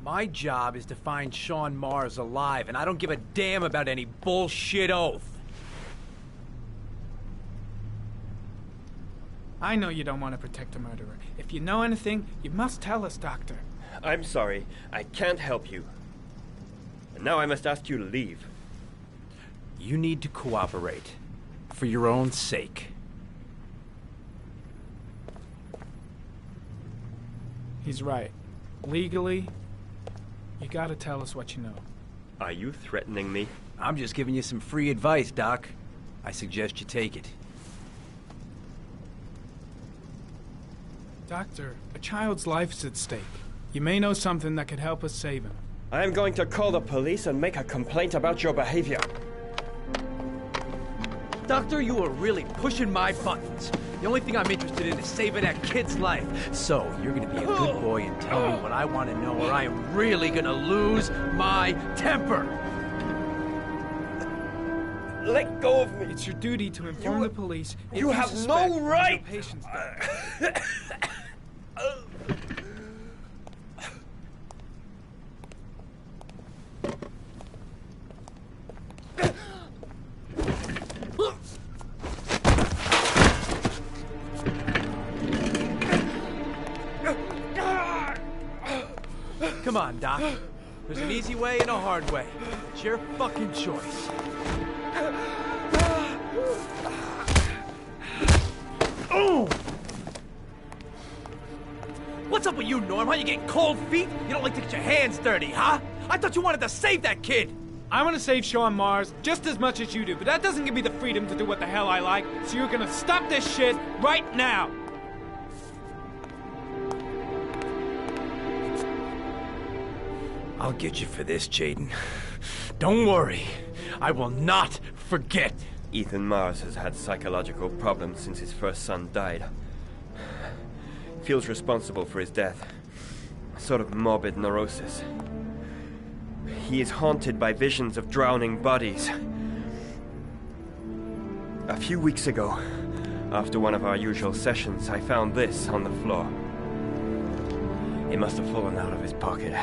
My job is to find Sean Mars alive, and I don't give a damn about any bullshit oath. I know you don't want to protect a murderer. If you know anything, you must tell us, Doctor. I'm sorry, I can't help you. And now I must ask you to leave. You need to cooperate. For your own sake. He's right. Legally, you gotta tell us what you know. Are you threatening me? I'm just giving you some free advice, Doc. I suggest you take it. Doctor, a child's life's at stake. You may know something that could help us save him. I am going to call the police and make a complaint about your behavior. Doctor, you are really pushing my buttons. The only thing I'm interested in is saving that kid's life. So, you're gonna be a good boy and tell me what I want to know, or I am really gonna lose my temper. Let go of me. It's your duty to inform the police. If You have no suspect right. your patient's Come on, Doc. There's an easy way and a hard way. It's your fucking choice. Oh! What's up with you, Norm? Huh? You getting cold feet? You don't like to get your hands dirty, huh? I thought you wanted to save that kid! I want to save Sean Mars just as much as you do, but that doesn't give me the freedom to do what the hell I like, so you're gonna stop this shit right now! I'll get you for this, Jaden. Don't worry. I will not forget. Ethan Mars has had psychological problems since his first son died. Feels responsible for his death. A sort of morbid neurosis. He is haunted by visions of drowning bodies. A few weeks ago, after one of our usual sessions, I found this on the floor. It must have fallen out of his pocket.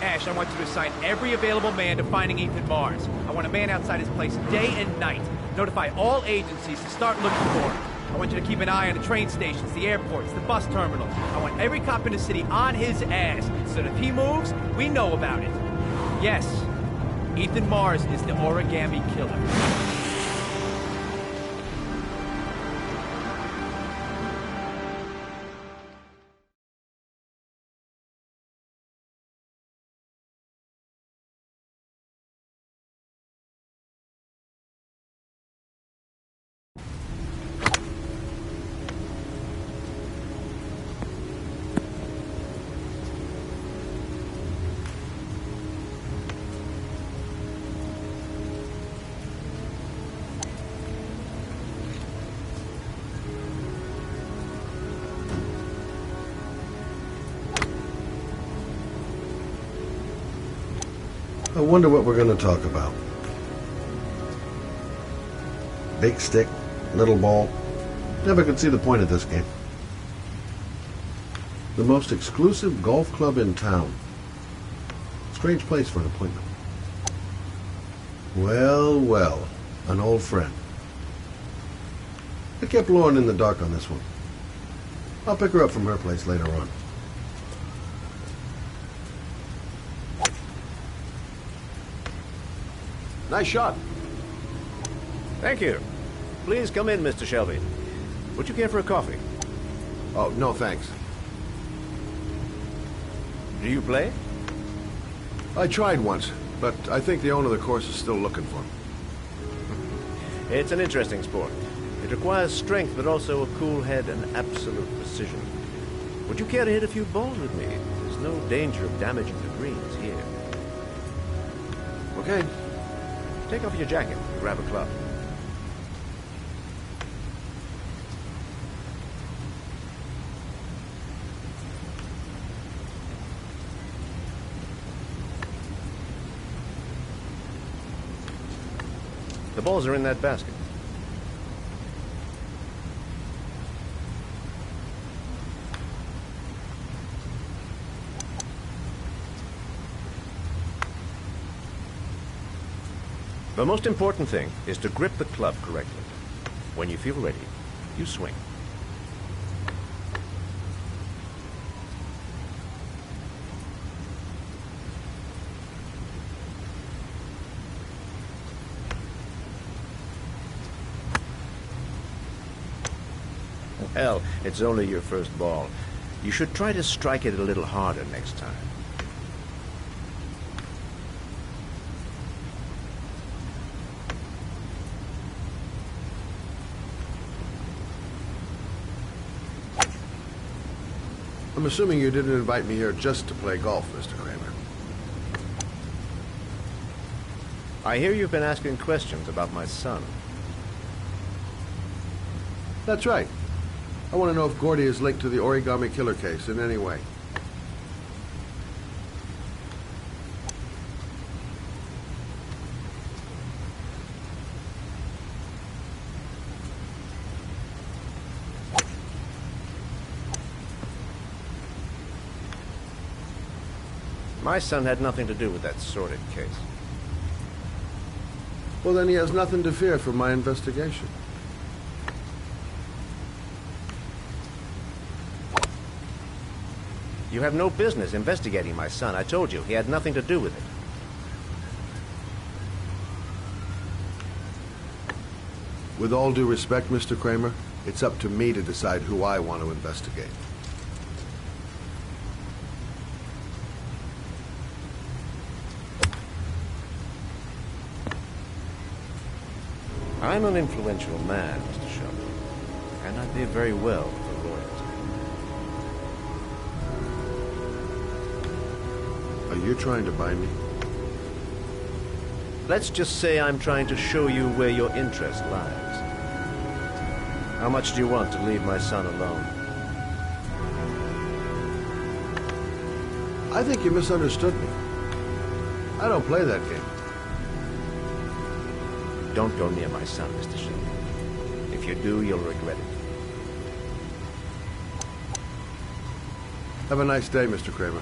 Ash, I want you to assign every available man to finding Ethan Mars. I want a man outside his place day and night. Notify all agencies to start looking for him. I want you to keep an eye on the train stations, the airports, the bus terminals. I want every cop in the city on his ass, so that if he moves, we know about it. Yes, Ethan Mars is the origami killer. I wonder what we're going to talk about. Big stick, little ball. Never could see the point of this game. The most exclusive golf club in town. Strange place for an appointment. Well, well, an old friend. I kept Lauren in the dark on this one. I'll pick her up from her place later on. Nice shot. Thank you. Please come in, Mr. Shelby. Would you care for a coffee? Oh, no thanks. Do you play? I tried once, but I think the owner of the course is still looking for me. It's an interesting sport. It requires strength, but also a cool head and absolute precision. Would you care to hit a few balls with me? There's no danger of damaging the greens here. Okay. Take off your jacket and grab a club. The balls are in that basket. The most important thing is to grip the club correctly. When you feel ready, you swing. Hell, it's only your first ball. You should try to strike it a little harder next time. I'm assuming you didn't invite me here just to play golf, Mr. Kramer. I hear you've been asking questions about my son. That's right. I want to know if Gordy is linked to the Origami Killer case in any way. My son had nothing to do with that sordid case. Well, then he has nothing to fear from my investigation. You have no business investigating my son. I told you, he had nothing to do with it. With all due respect, Mr. Kramer, it's up to me to decide who I want to investigate. I'm an influential man, Mr. Shelby, and I pay very well for loyalty. Are you trying to buy me? Let's just say I'm trying to show you where your interest lies. How much do you want to leave my son alone? I think you misunderstood me. I don't play that game. Don't go near my son, Mr. Shelby. If you do, you'll regret it. Have a nice day, Mr. Kramer.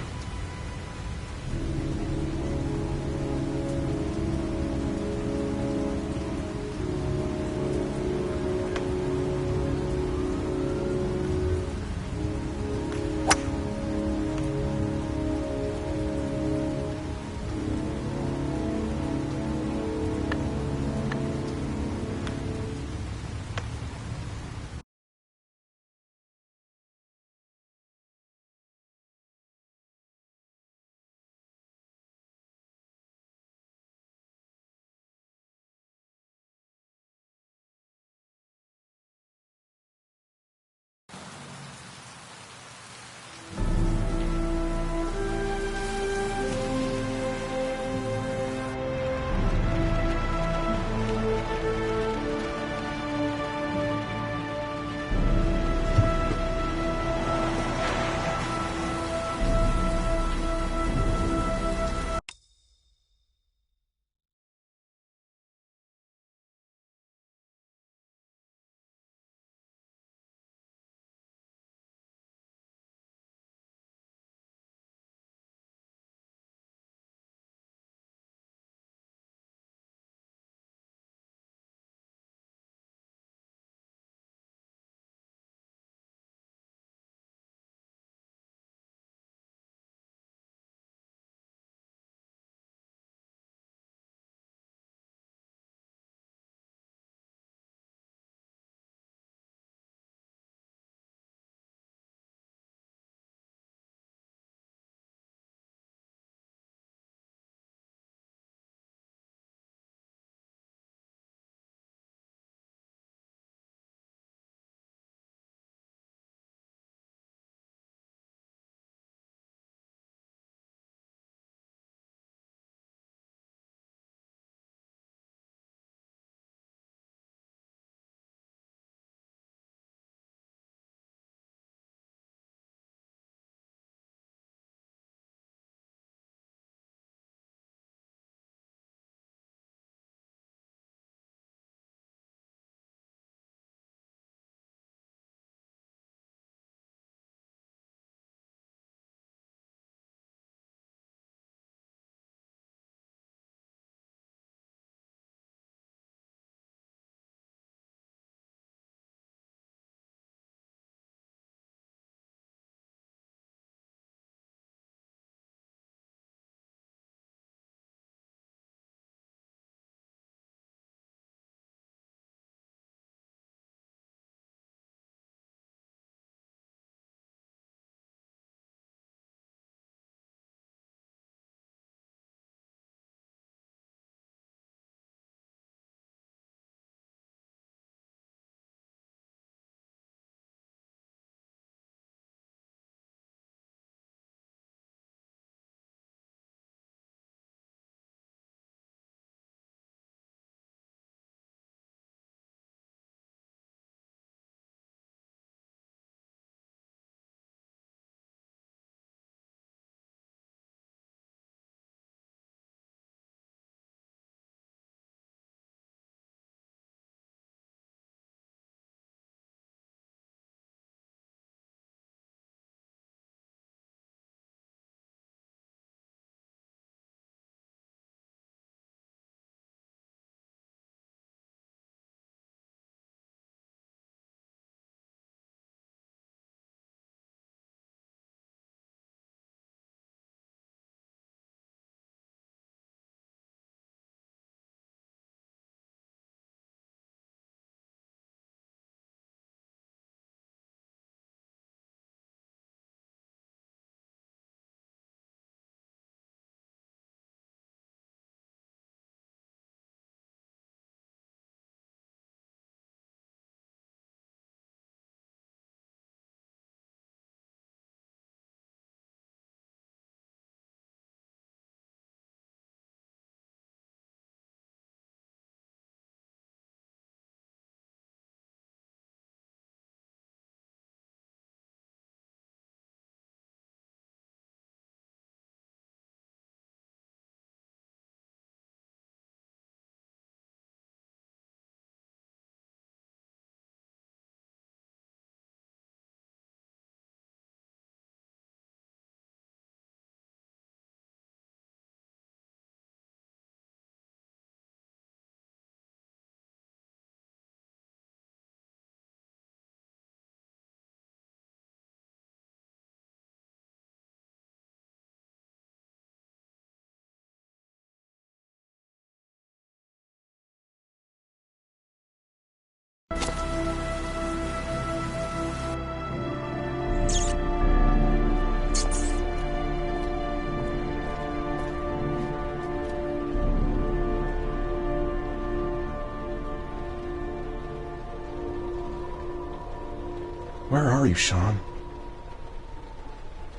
Where are you, Sean?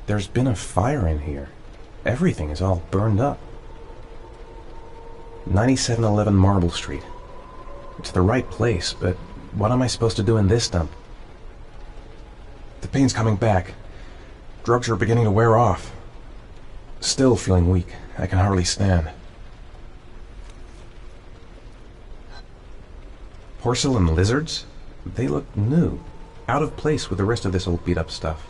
There's been a fire in here. Everything is all burned up. 9711 Marble Street. It's the right place, but what am I supposed to do in this dump? The pain's coming back. Drugs are beginning to wear off. Still feeling weak. I can hardly stand. Porcelain lizards? They look new. Out of place with the rest of this old beat-up stuff.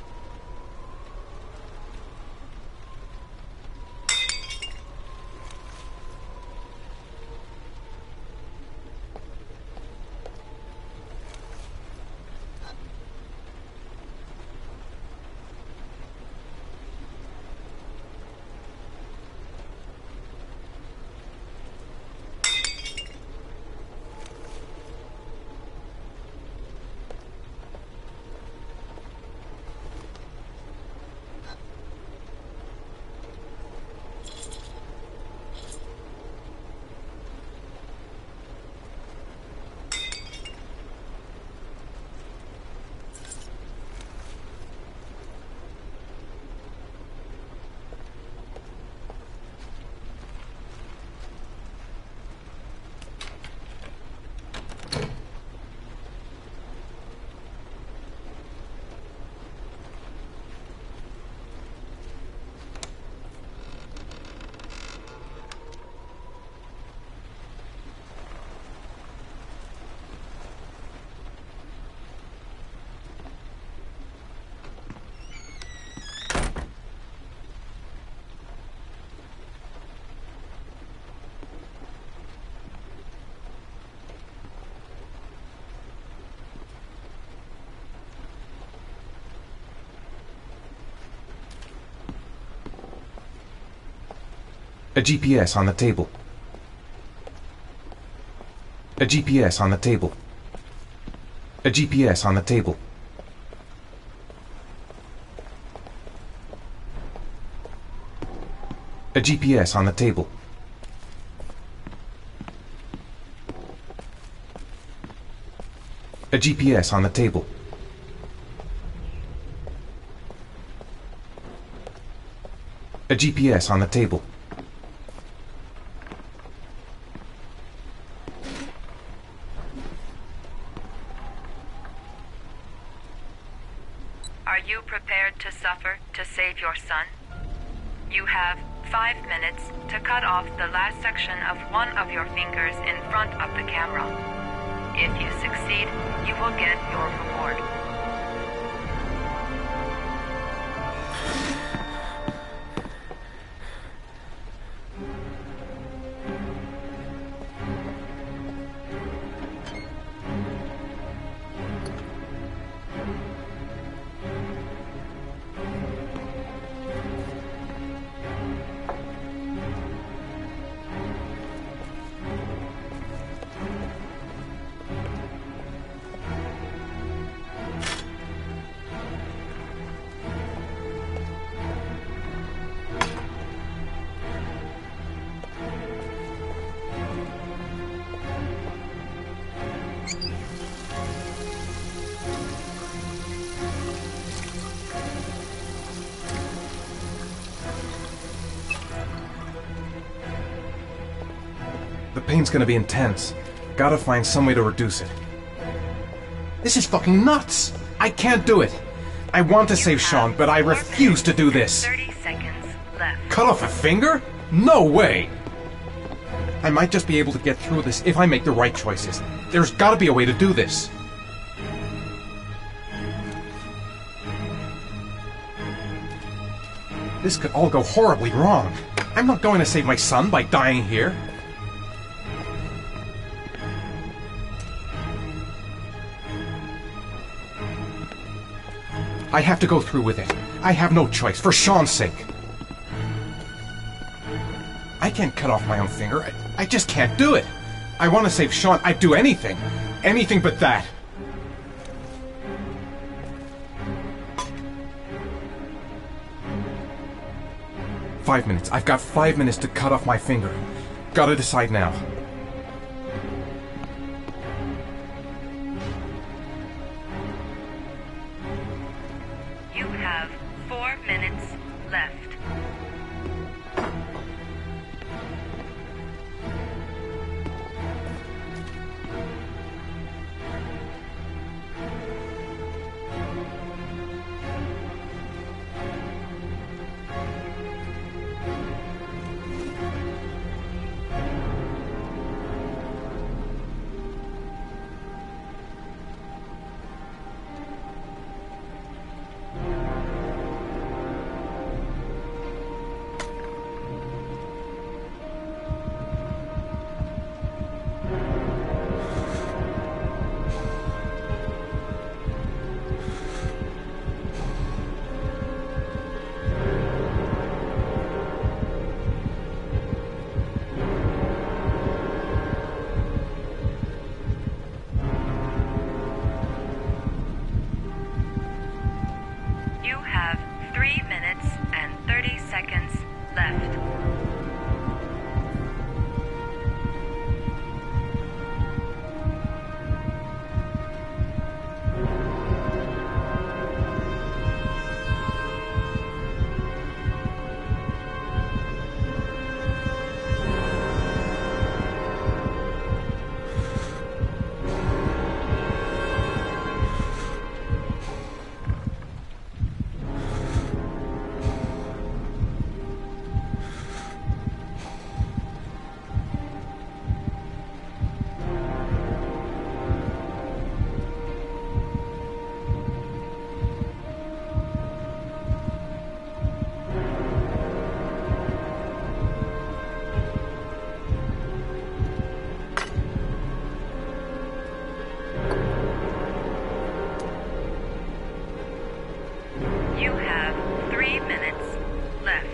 A GPS on the table. A GPS on the table. A GPS on the table. A GPS on the table. A GPS on the table. A GPS on the table. Are you prepared to suffer to save your son? You have 5 minutes to cut off the last section of one of your fingers in front of the camera. If you succeed, you will get your reward. The pain's gonna be intense. Gotta find some way to reduce it. This is fucking nuts! I can't do it! I want to save Sean, but I refuse to do this! 30 seconds left. Cut off a finger? No way! I might just be able to get through this if I make the right choices. There's gotta be a way to do this. This could all go horribly wrong. I'm not going to save my son by dying here. I have to go through with it. I have no choice, for Sean's sake. I can't cut off my own finger. I just can't do it. I want to save Sean. I'd do anything. Anything but that. Five minutes. I've got 5 minutes to cut off my finger. Gotta decide now. have 4 minutes left. You have 3 minutes and 30 seconds left. You have 3 minutes left.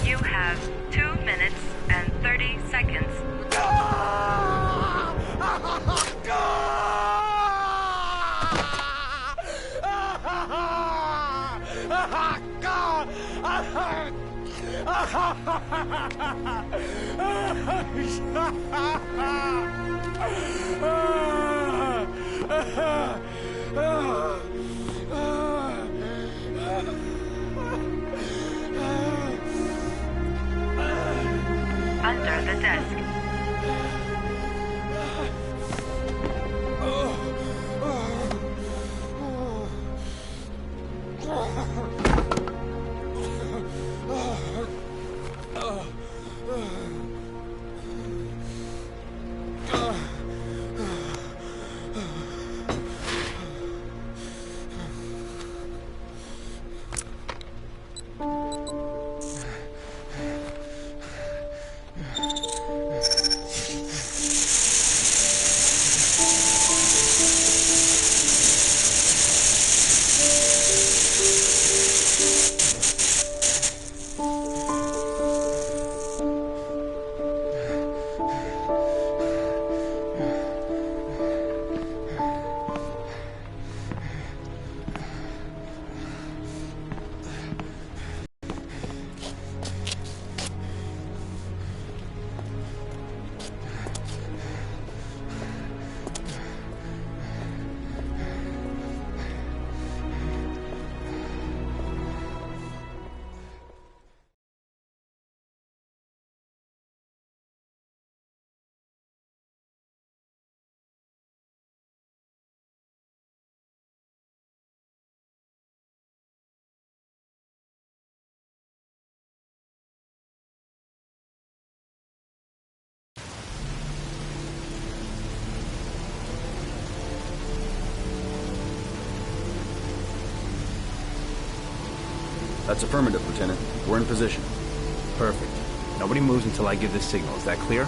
You have 2 minutes and 30 seconds. Under the desk. That's affirmative, Lieutenant. We're in position. Perfect. Nobody moves until I give the signal. Is that clear?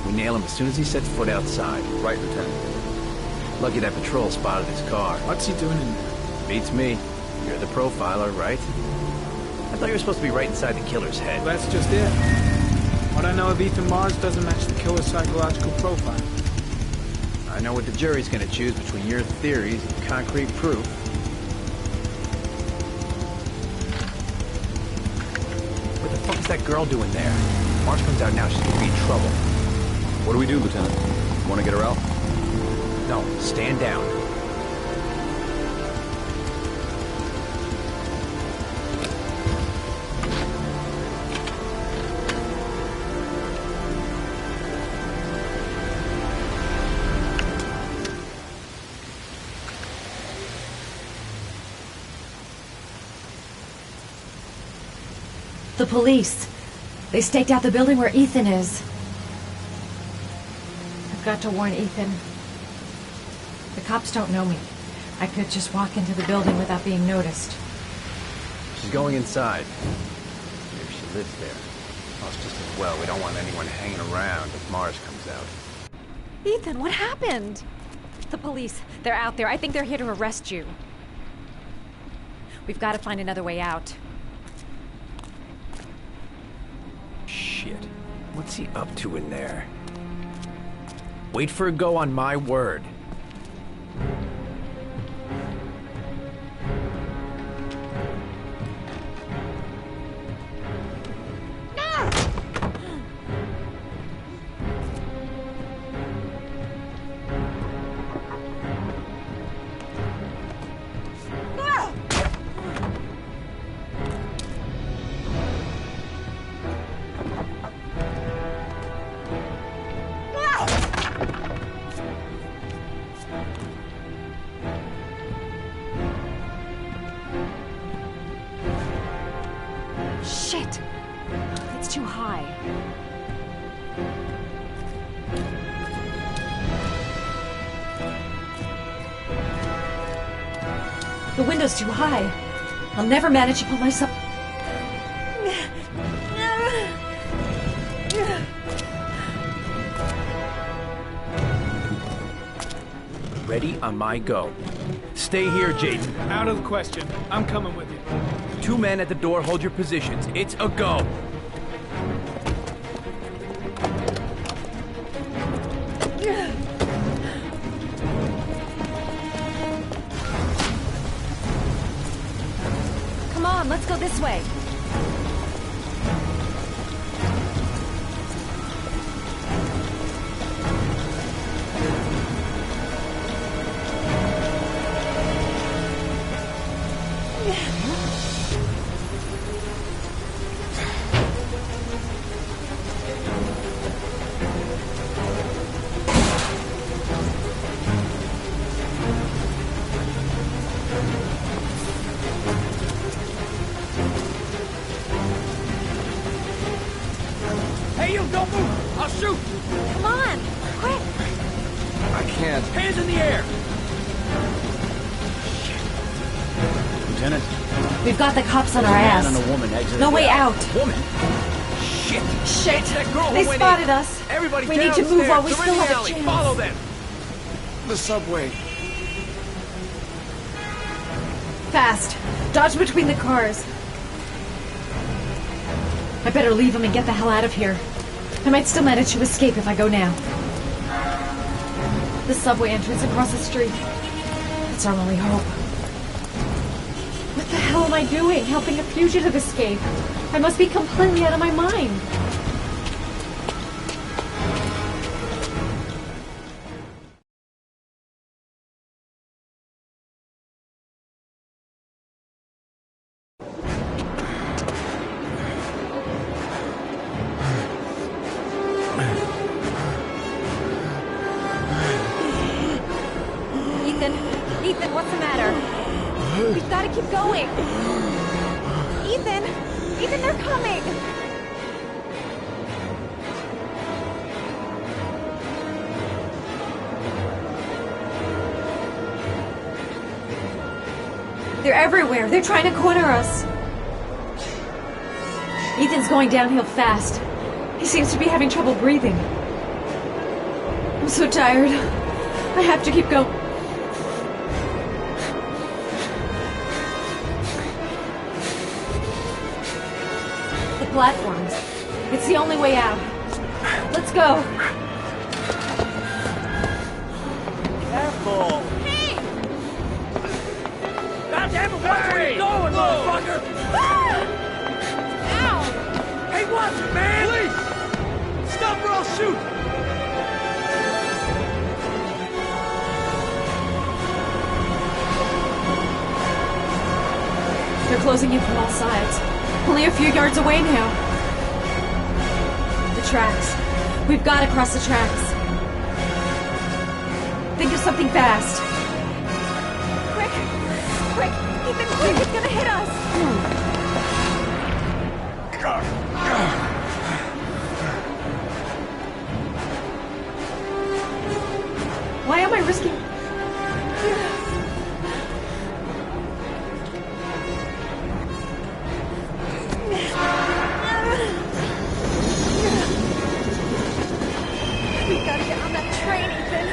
We nail him as soon as he sets foot outside. Right, Lieutenant. Lucky that patrol spotted his car. What's he doing in there? Beats me. You're the profiler, right? I thought you were supposed to be right inside the killer's head. Well, that's just it. What I know of Ethan Mars doesn't match the killer's psychological profile. I know what the jury's gonna choose between your theories and concrete proof. What the fuck is that girl doing there? Mars comes out now, she's gonna be in trouble. What do we do, Lieutenant? Want to get her out? No, stand down. The police. They staked out the building where Ethan is. I've got to warn Ethan. The cops don't know me. I could just walk into the building without being noticed. She's going inside. Maybe she lives there. Well, it's just as well. We don't want anyone hanging around if Mars comes out. Ethan, what happened? The police. They're out there. I think they're here to arrest you. We've got to find another way out. Shit. What's he up to in there? Wait for a go on my word. Shit! It's too high. The window's too high. I'll never manage to pull myself... Ready on my go. Stay here, Jaden. Out of the question. I'm coming with you. 2 men at the door, hold your positions. It's a go. Come on, let's go this way. Hey, you, don't move! I'll shoot! Come on, quick! I can't. Hands in the air! Lieutenant? We've got the cops on our A ass. man and a woman exited. No way out. Woman? Shit! Shit! That girl who They went spotted in. us. Everybody We need to move while we They're still in the have a alley. chance. Follow them! The subway. Fast. Dodge between the cars. I better leave him and get the hell out of here. I might still manage to escape if I go now. The subway entrance across the street. That's our only hope. What the hell am I doing? Helping a fugitive escape? I must be completely out of my mind. Ethan, what's the matter? We've got to keep going. Ethan! Ethan, they're coming! They're everywhere. They're trying to corner us. Ethan's going downhill fast. He seems to be having trouble breathing. I'm so tired. I have to keep going. The platforms. It's the only way out. Let's go. Careful! Hey! God damn it, watch where you're going, motherfucker! Ow! Hey, watch it, man! Police! Stop or I'll shoot! They're closing in from all sides. Only a few yards away now. The tracks. We've got to cross the tracks. Think of something fast. Quick! Quick! Ethan, quick! It's gonna hit us! Why am I risking... We gotta get on that train, Ethan.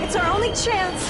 It's our only chance.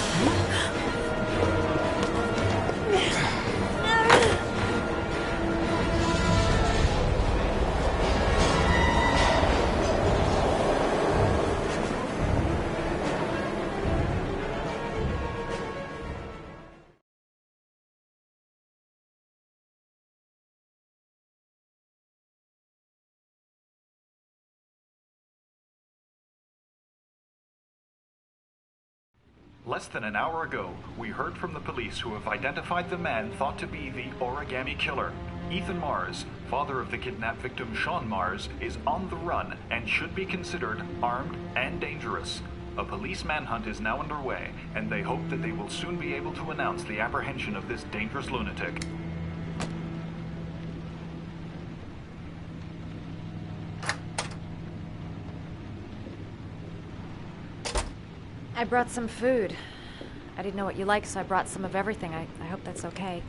Less than an hour ago, we heard from the police who have identified the man thought to be the Origami Killer. Ethan Mars, father of the kidnapped victim Sean Mars, is on the run and should be considered armed and dangerous. A police manhunt is now underway, and they hope that they will soon be able to announce the apprehension of this dangerous lunatic. I brought some food. I didn't know what you liked, so I brought some of everything. I hope that's okay.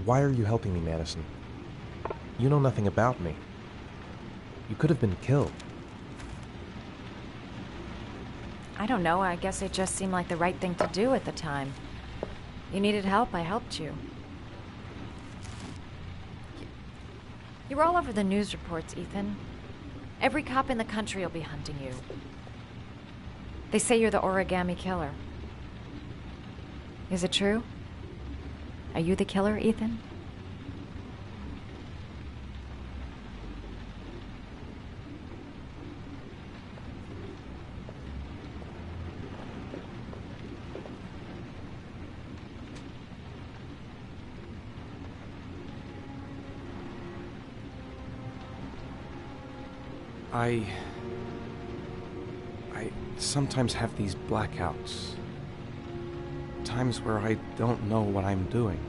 Why are you helping me, Madison? You know nothing about me. You could have been killed. I don't know. I guess it just seemed like the right thing to do at the time. You needed help, I helped you. You were all over the news reports, Ethan. Every cop in the country will be hunting you. They say you're the Origami Killer. Is it true? Are you the killer, Ethan? I sometimes have these blackouts. Times where I don't know what I'm doing.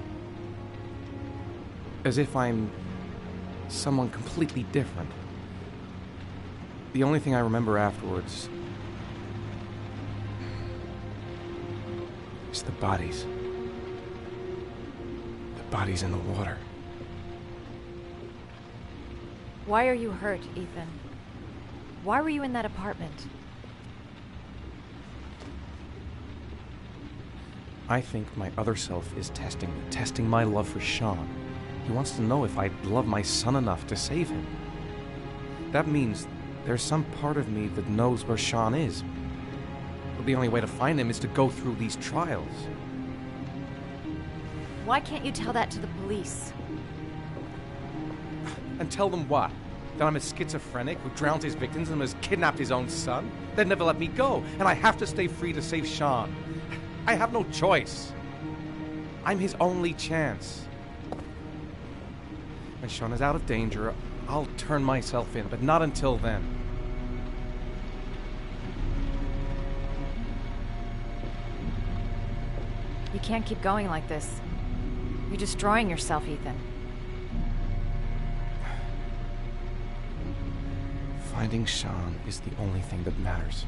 As if I'm someone completely different. The only thing I remember afterwards is the bodies. The bodies in the water. Why are you hurt, Ethan? Why were you in that apartment? I think my other self is testing my love for Sean. He wants to know if I love my son enough to save him. That means there's some part of me that knows where Sean is. But the only way to find him is to go through these trials. Why can't you tell that to the police? And tell them what? That I'm a schizophrenic who drowned his victims and has kidnapped his own son? They'd never let me go, and I have to stay free to save Sean. I have no choice. I'm his only chance. When Sean is out of danger, I'll turn myself in, but not until then. You can't keep going like this. You're destroying yourself, Ethan. Finding Sean is the only thing that matters.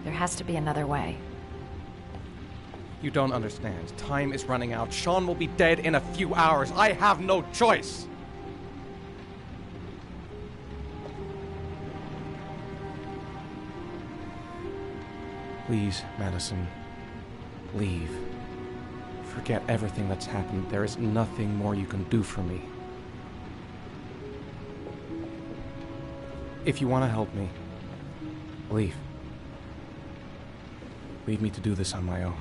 There has to be another way. You don't understand. Time is running out. Sean will be dead in a few hours. I have no choice. Please, Madison, leave. Forget everything that's happened. There is nothing more you can do for me. If you want to help me, leave. Leave me to do this on my own.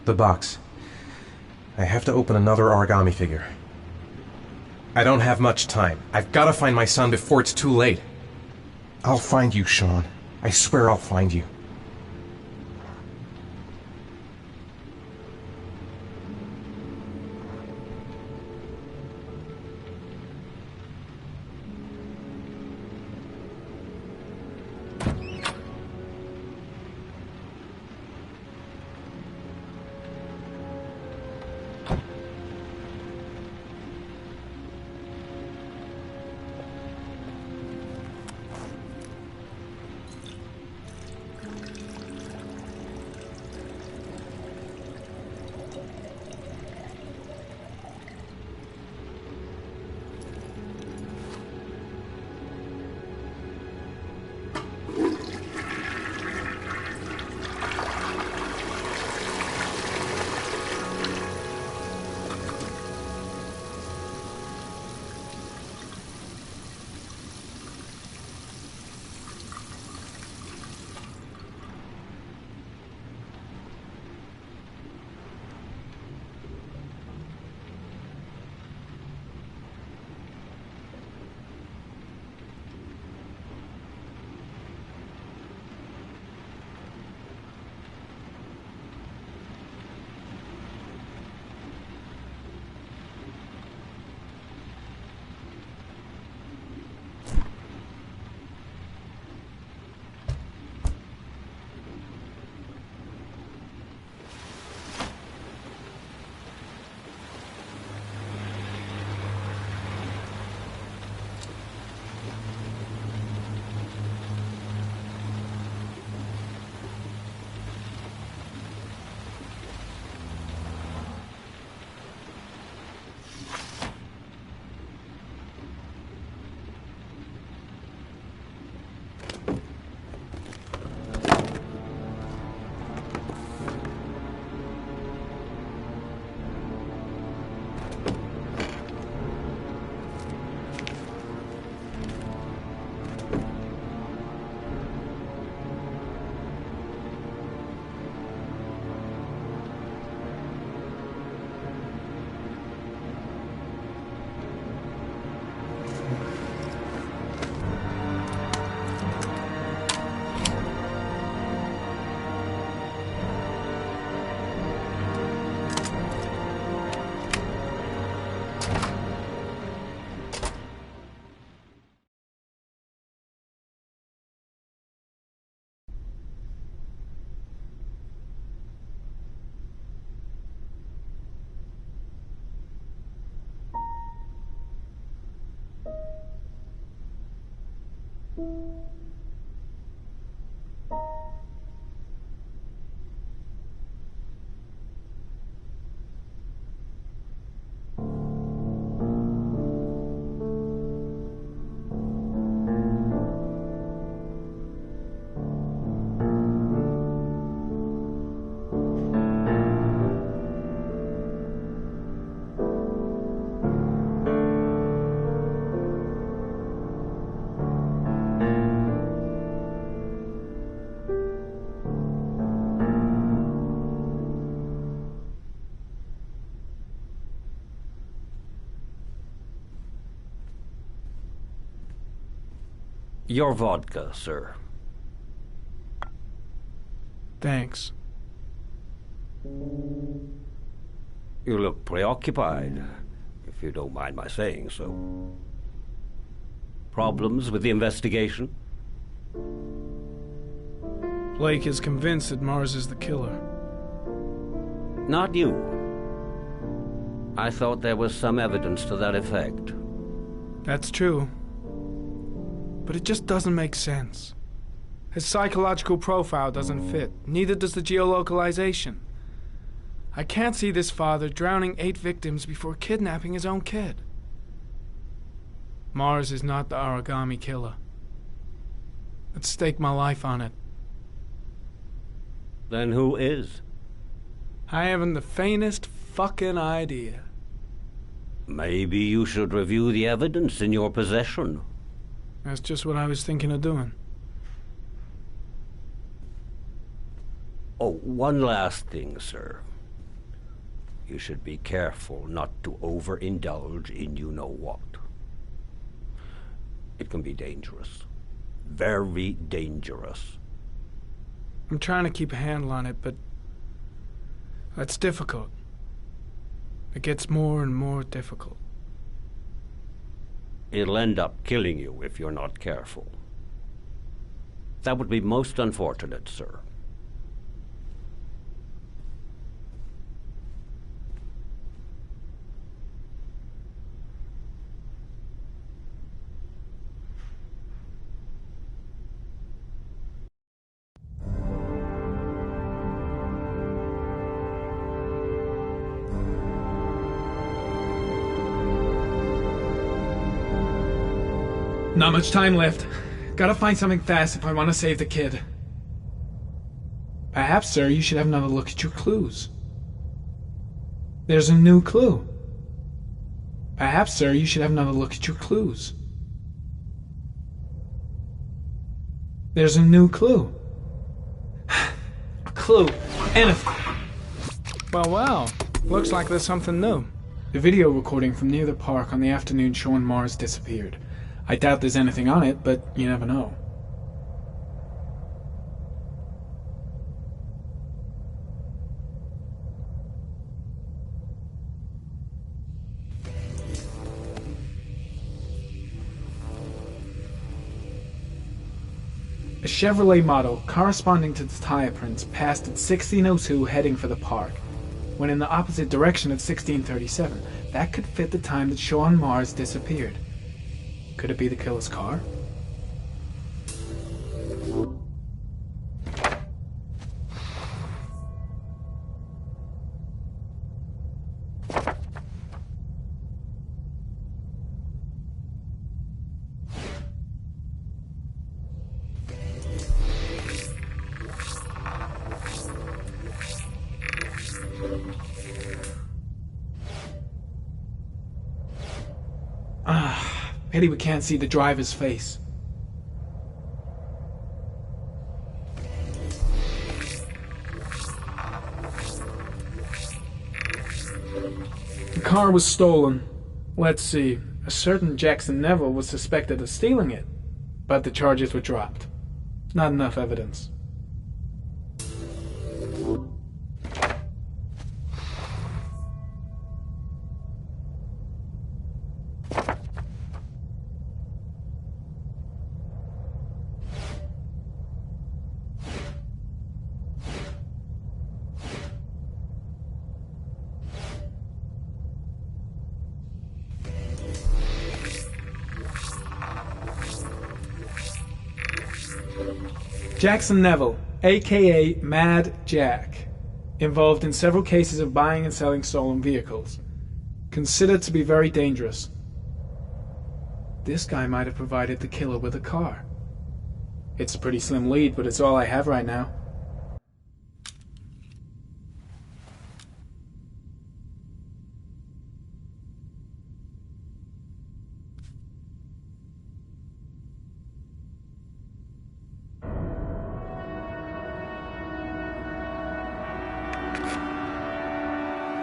The box. I have to open another origami figure. I don't have much time. I've got to find my son before it's too late. I'll find you, Sean. I swear I'll find you. Your vodka, sir. Thanks. You look preoccupied, if you don't mind my saying so. Problems with the investigation? Blake is convinced that Mars is the killer. Not you. I thought there was some evidence to that effect. That's true. But it just doesn't make sense. His psychological profile doesn't fit. Neither does the geolocalization. I can't see this father drowning 8 victims before kidnapping his own kid. Mars is not the Origami killer. I'd stake my life on it. Then who is? I haven't the faintest fucking idea. Maybe you should review the evidence in your possession. That's just what I was thinking of doing. Oh, one last thing, sir. You should be careful not to overindulge in you-know-what. It can be dangerous. Very dangerous. I'm trying to keep a handle on it, but that's difficult. It gets more and more difficult. It'll end up killing you if you're not careful. That would be most unfortunate, sir. Not much time left. Gotta find something fast if I want to save the kid. Perhaps, sir, you should have another look at your clues. There's a new clue. Perhaps, sir, you should have another look at your clues. There's a new clue. A clue. Anything. Well. Looks like there's something new. The video recording from near the park on the afternoon Sean Mars disappeared. I doubt there's anything on it, but you never know. A Chevrolet model corresponding to the tire prints passed at 16:02 heading for the park, when in the opposite direction at 16:37. That could fit the time that Sean Mars disappeared. Could it be the killer's car? Pity we can't see the driver's face. The car was stolen. Let's see. A certain Jackson Neville was suspected of stealing it, but the charges were dropped. Not enough evidence. Jackson Neville, aka Mad Jack, involved in several cases of buying and selling stolen vehicles. Considered to be very dangerous. This guy might have provided the killer with a car. It's a pretty slim lead, but it's all I have right now.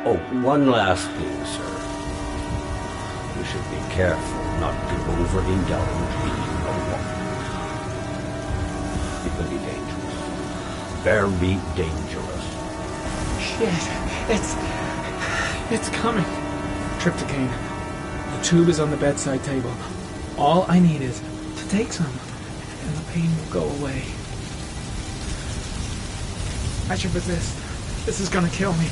Oh, one last thing, sir. You should be careful not to overindulge in you-know-what. deadly dangerous. Very dangerous. Shit. It's coming. Trypticane. The tube is on the bedside table. All I need is to take some, and the pain will go away. I should resist. This is gonna kill me.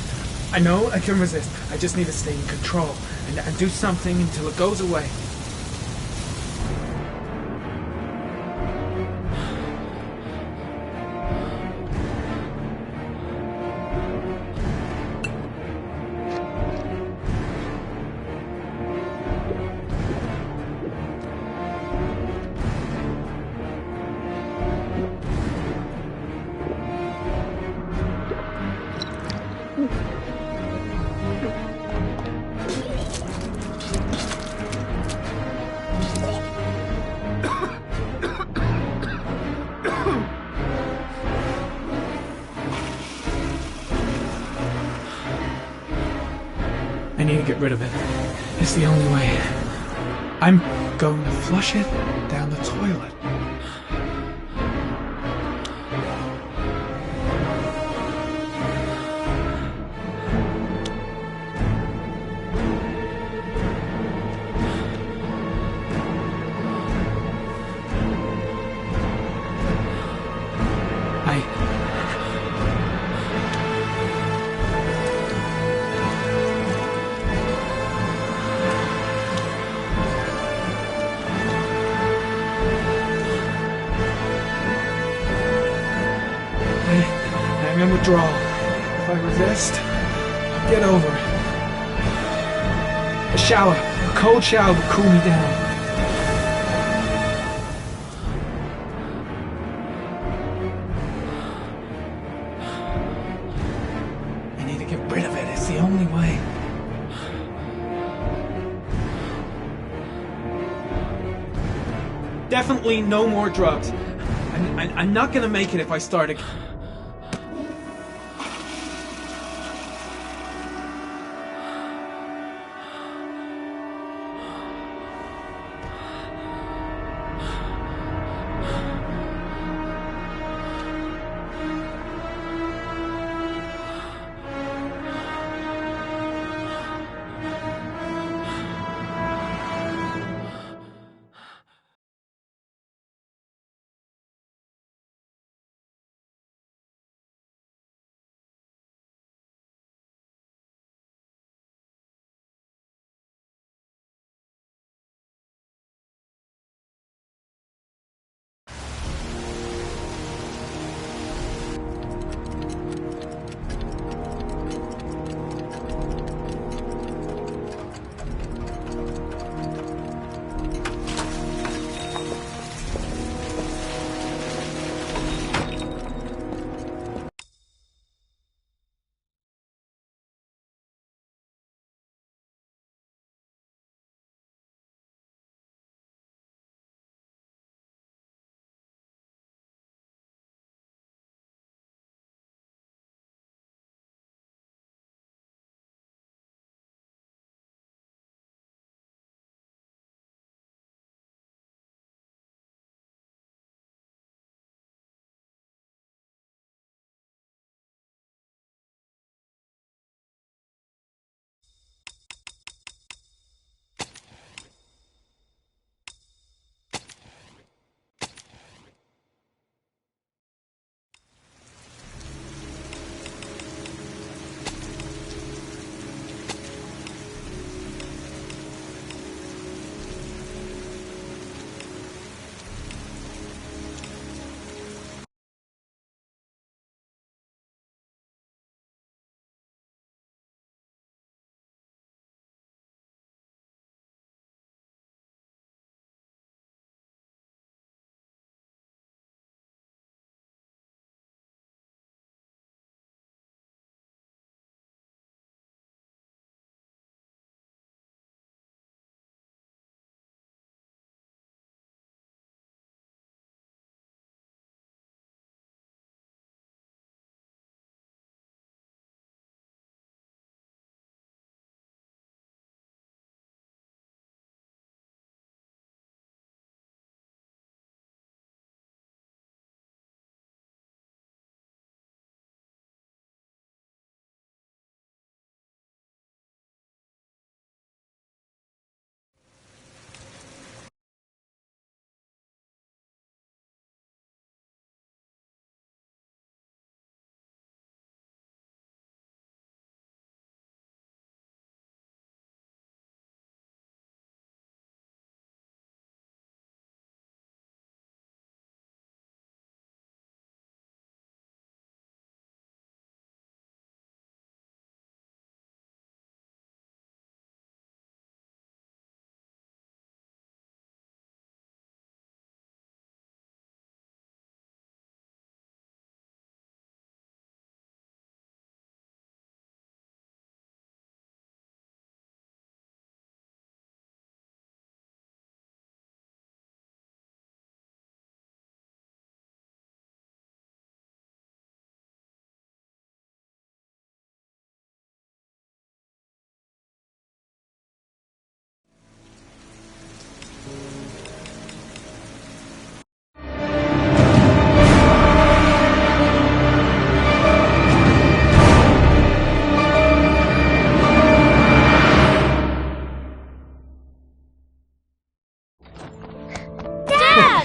I know I can resist. I just need to stay in control and do something until it goes away. I need to get rid of it. It's the only way. I'm going to flush it down the toilet. I'm in withdrawal. If I resist, I'll get over it. A cold shower will cool me down. I need to get rid of it. It's the only way. Definitely no more drugs. I'm not gonna make it if I start again.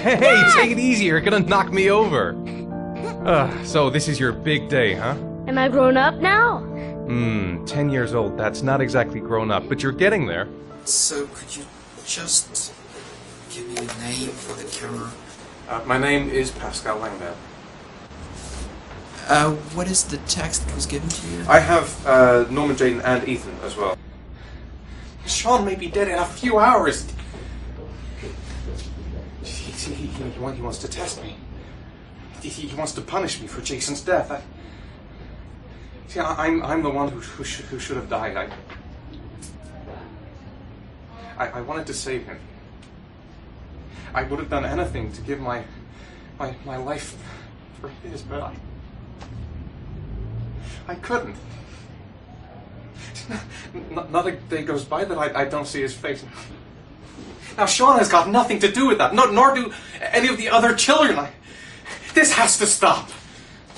Hey, take it easy. You're gonna knock me over. So this is your big day, huh? Am I grown up now? 10 years old. That's not exactly grown up, but you're getting there. So, could you just give me a name for the camera? My name is Pascal Langdale. What is the text that was given to you? I have Norman, Jaden, and Ethan as well. Sean may be dead in a few hours. He wants to test me. He wants to punish me for Jason's death. I'm the one who should have died. I wanted to save him. I would have done anything to give my life for his, but I couldn't. Not a day goes by that I don't see his face. Now Sean has got nothing to do with that, nor do any of the other children. This has to stop.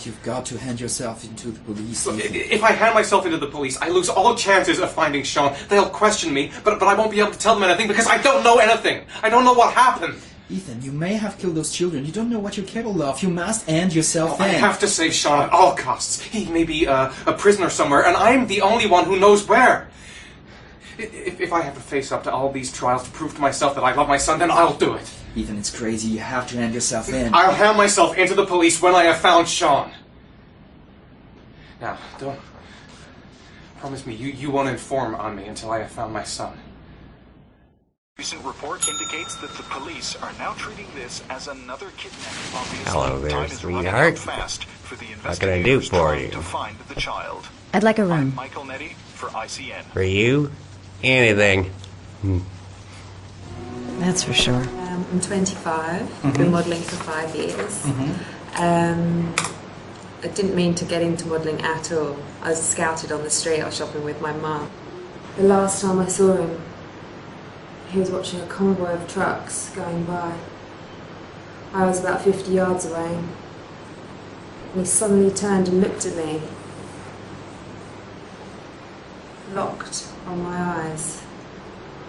You've got to hand yourself into the police. If I hand myself into the police, I lose all chances of finding Sean. They'll question me, but I won't be able to tell them anything because I don't know anything. I don't know what happened. Ethan, you may have killed those children. You don't know what you're capable of. You must hand yourself in. I have to save Sean at all costs. He may be a prisoner somewhere, and I'm the only one who knows where. If I have to face up to all these trials to prove to myself that I love my son, then I'll do it. Ethan, it's crazy. You have to hand yourself in. I'll hand myself into the police when I have found Sean. Now, don't... Promise me, you won't inform on me until I have found my son. Recent report indicates that the police are now treating this as another kidnapping. Obviously, Hello there, time is running sweetheart. out fast for the What can I do investigators for trying you? to find the child. I'd like a room. Michael Nettie for ICN. For you? Anything. That's for sure. I'm 25. Been modelling for 5 years. I didn't mean to get into modelling at all. I was scouted on the street. I was shopping with my mum. The last time I saw him, he was watching a convoy of trucks going by. I was about 50 yards away. And he suddenly turned and looked at me. Locked on my eyes.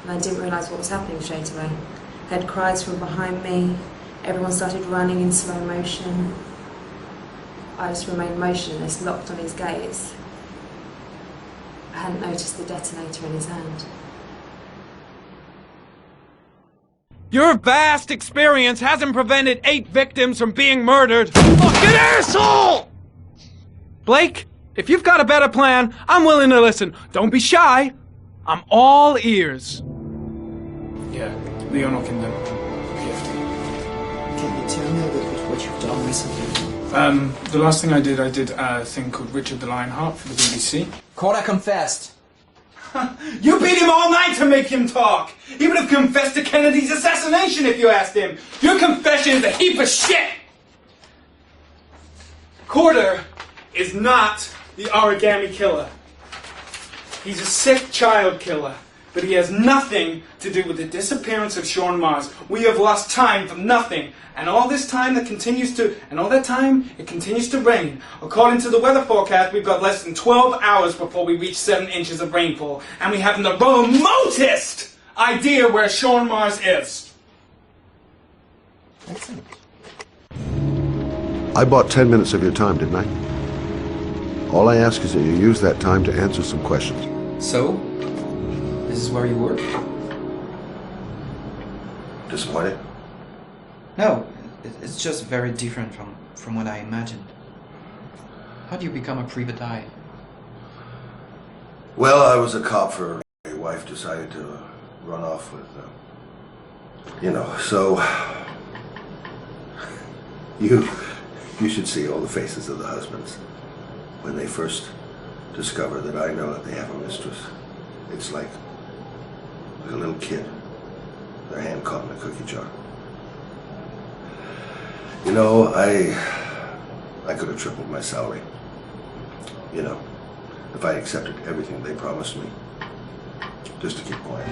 And I didn't realise what was happening straight away. I heard cries from behind me. Everyone started running in slow motion. I just remained motionless, locked on his gaze. I hadn't noticed the detonator in his hand. Your vast experience hasn't prevented 8 victims from being murdered. Fucking asshole! Blake, if you've got a better plan, I'm willing to listen. Don't be shy. I'm all ears. Yeah, Leon Ockenden, PFD. Can you tell me a little bit what you've done recently? The last thing I did a thing called Richard the Lionheart for the BBC. Corda confessed. You beat him all night to make him talk! He would have confessed to Kennedy's assassination if you asked him! Your confession is a heap of shit! Corder is not the origami killer. He's a sick child killer, but he has nothing to do with the disappearance of Sean Mars. We have lost time for nothing, and all this time it continues to rain. According to the weather forecast, we've got less than 12 hours before we reach 7 inches of rainfall, and we haven't the remotest idea where Sean Mars is. Excellent. I bought 10 minutes of your time, didn't I? All I ask is that you use that time to answer some questions. So, this is where you work? Disappointed? No, it's just very different from what I imagined. How do you become a private eye? Well, I was a cop for my wife decided to run off with, so... You should see all the faces of the husbands when they first discover that I know that they have a mistress. It's like a little kid, their hand caught in a cookie jar. You know, I could have tripled my salary. You know, if I accepted everything they promised me, just to keep quiet.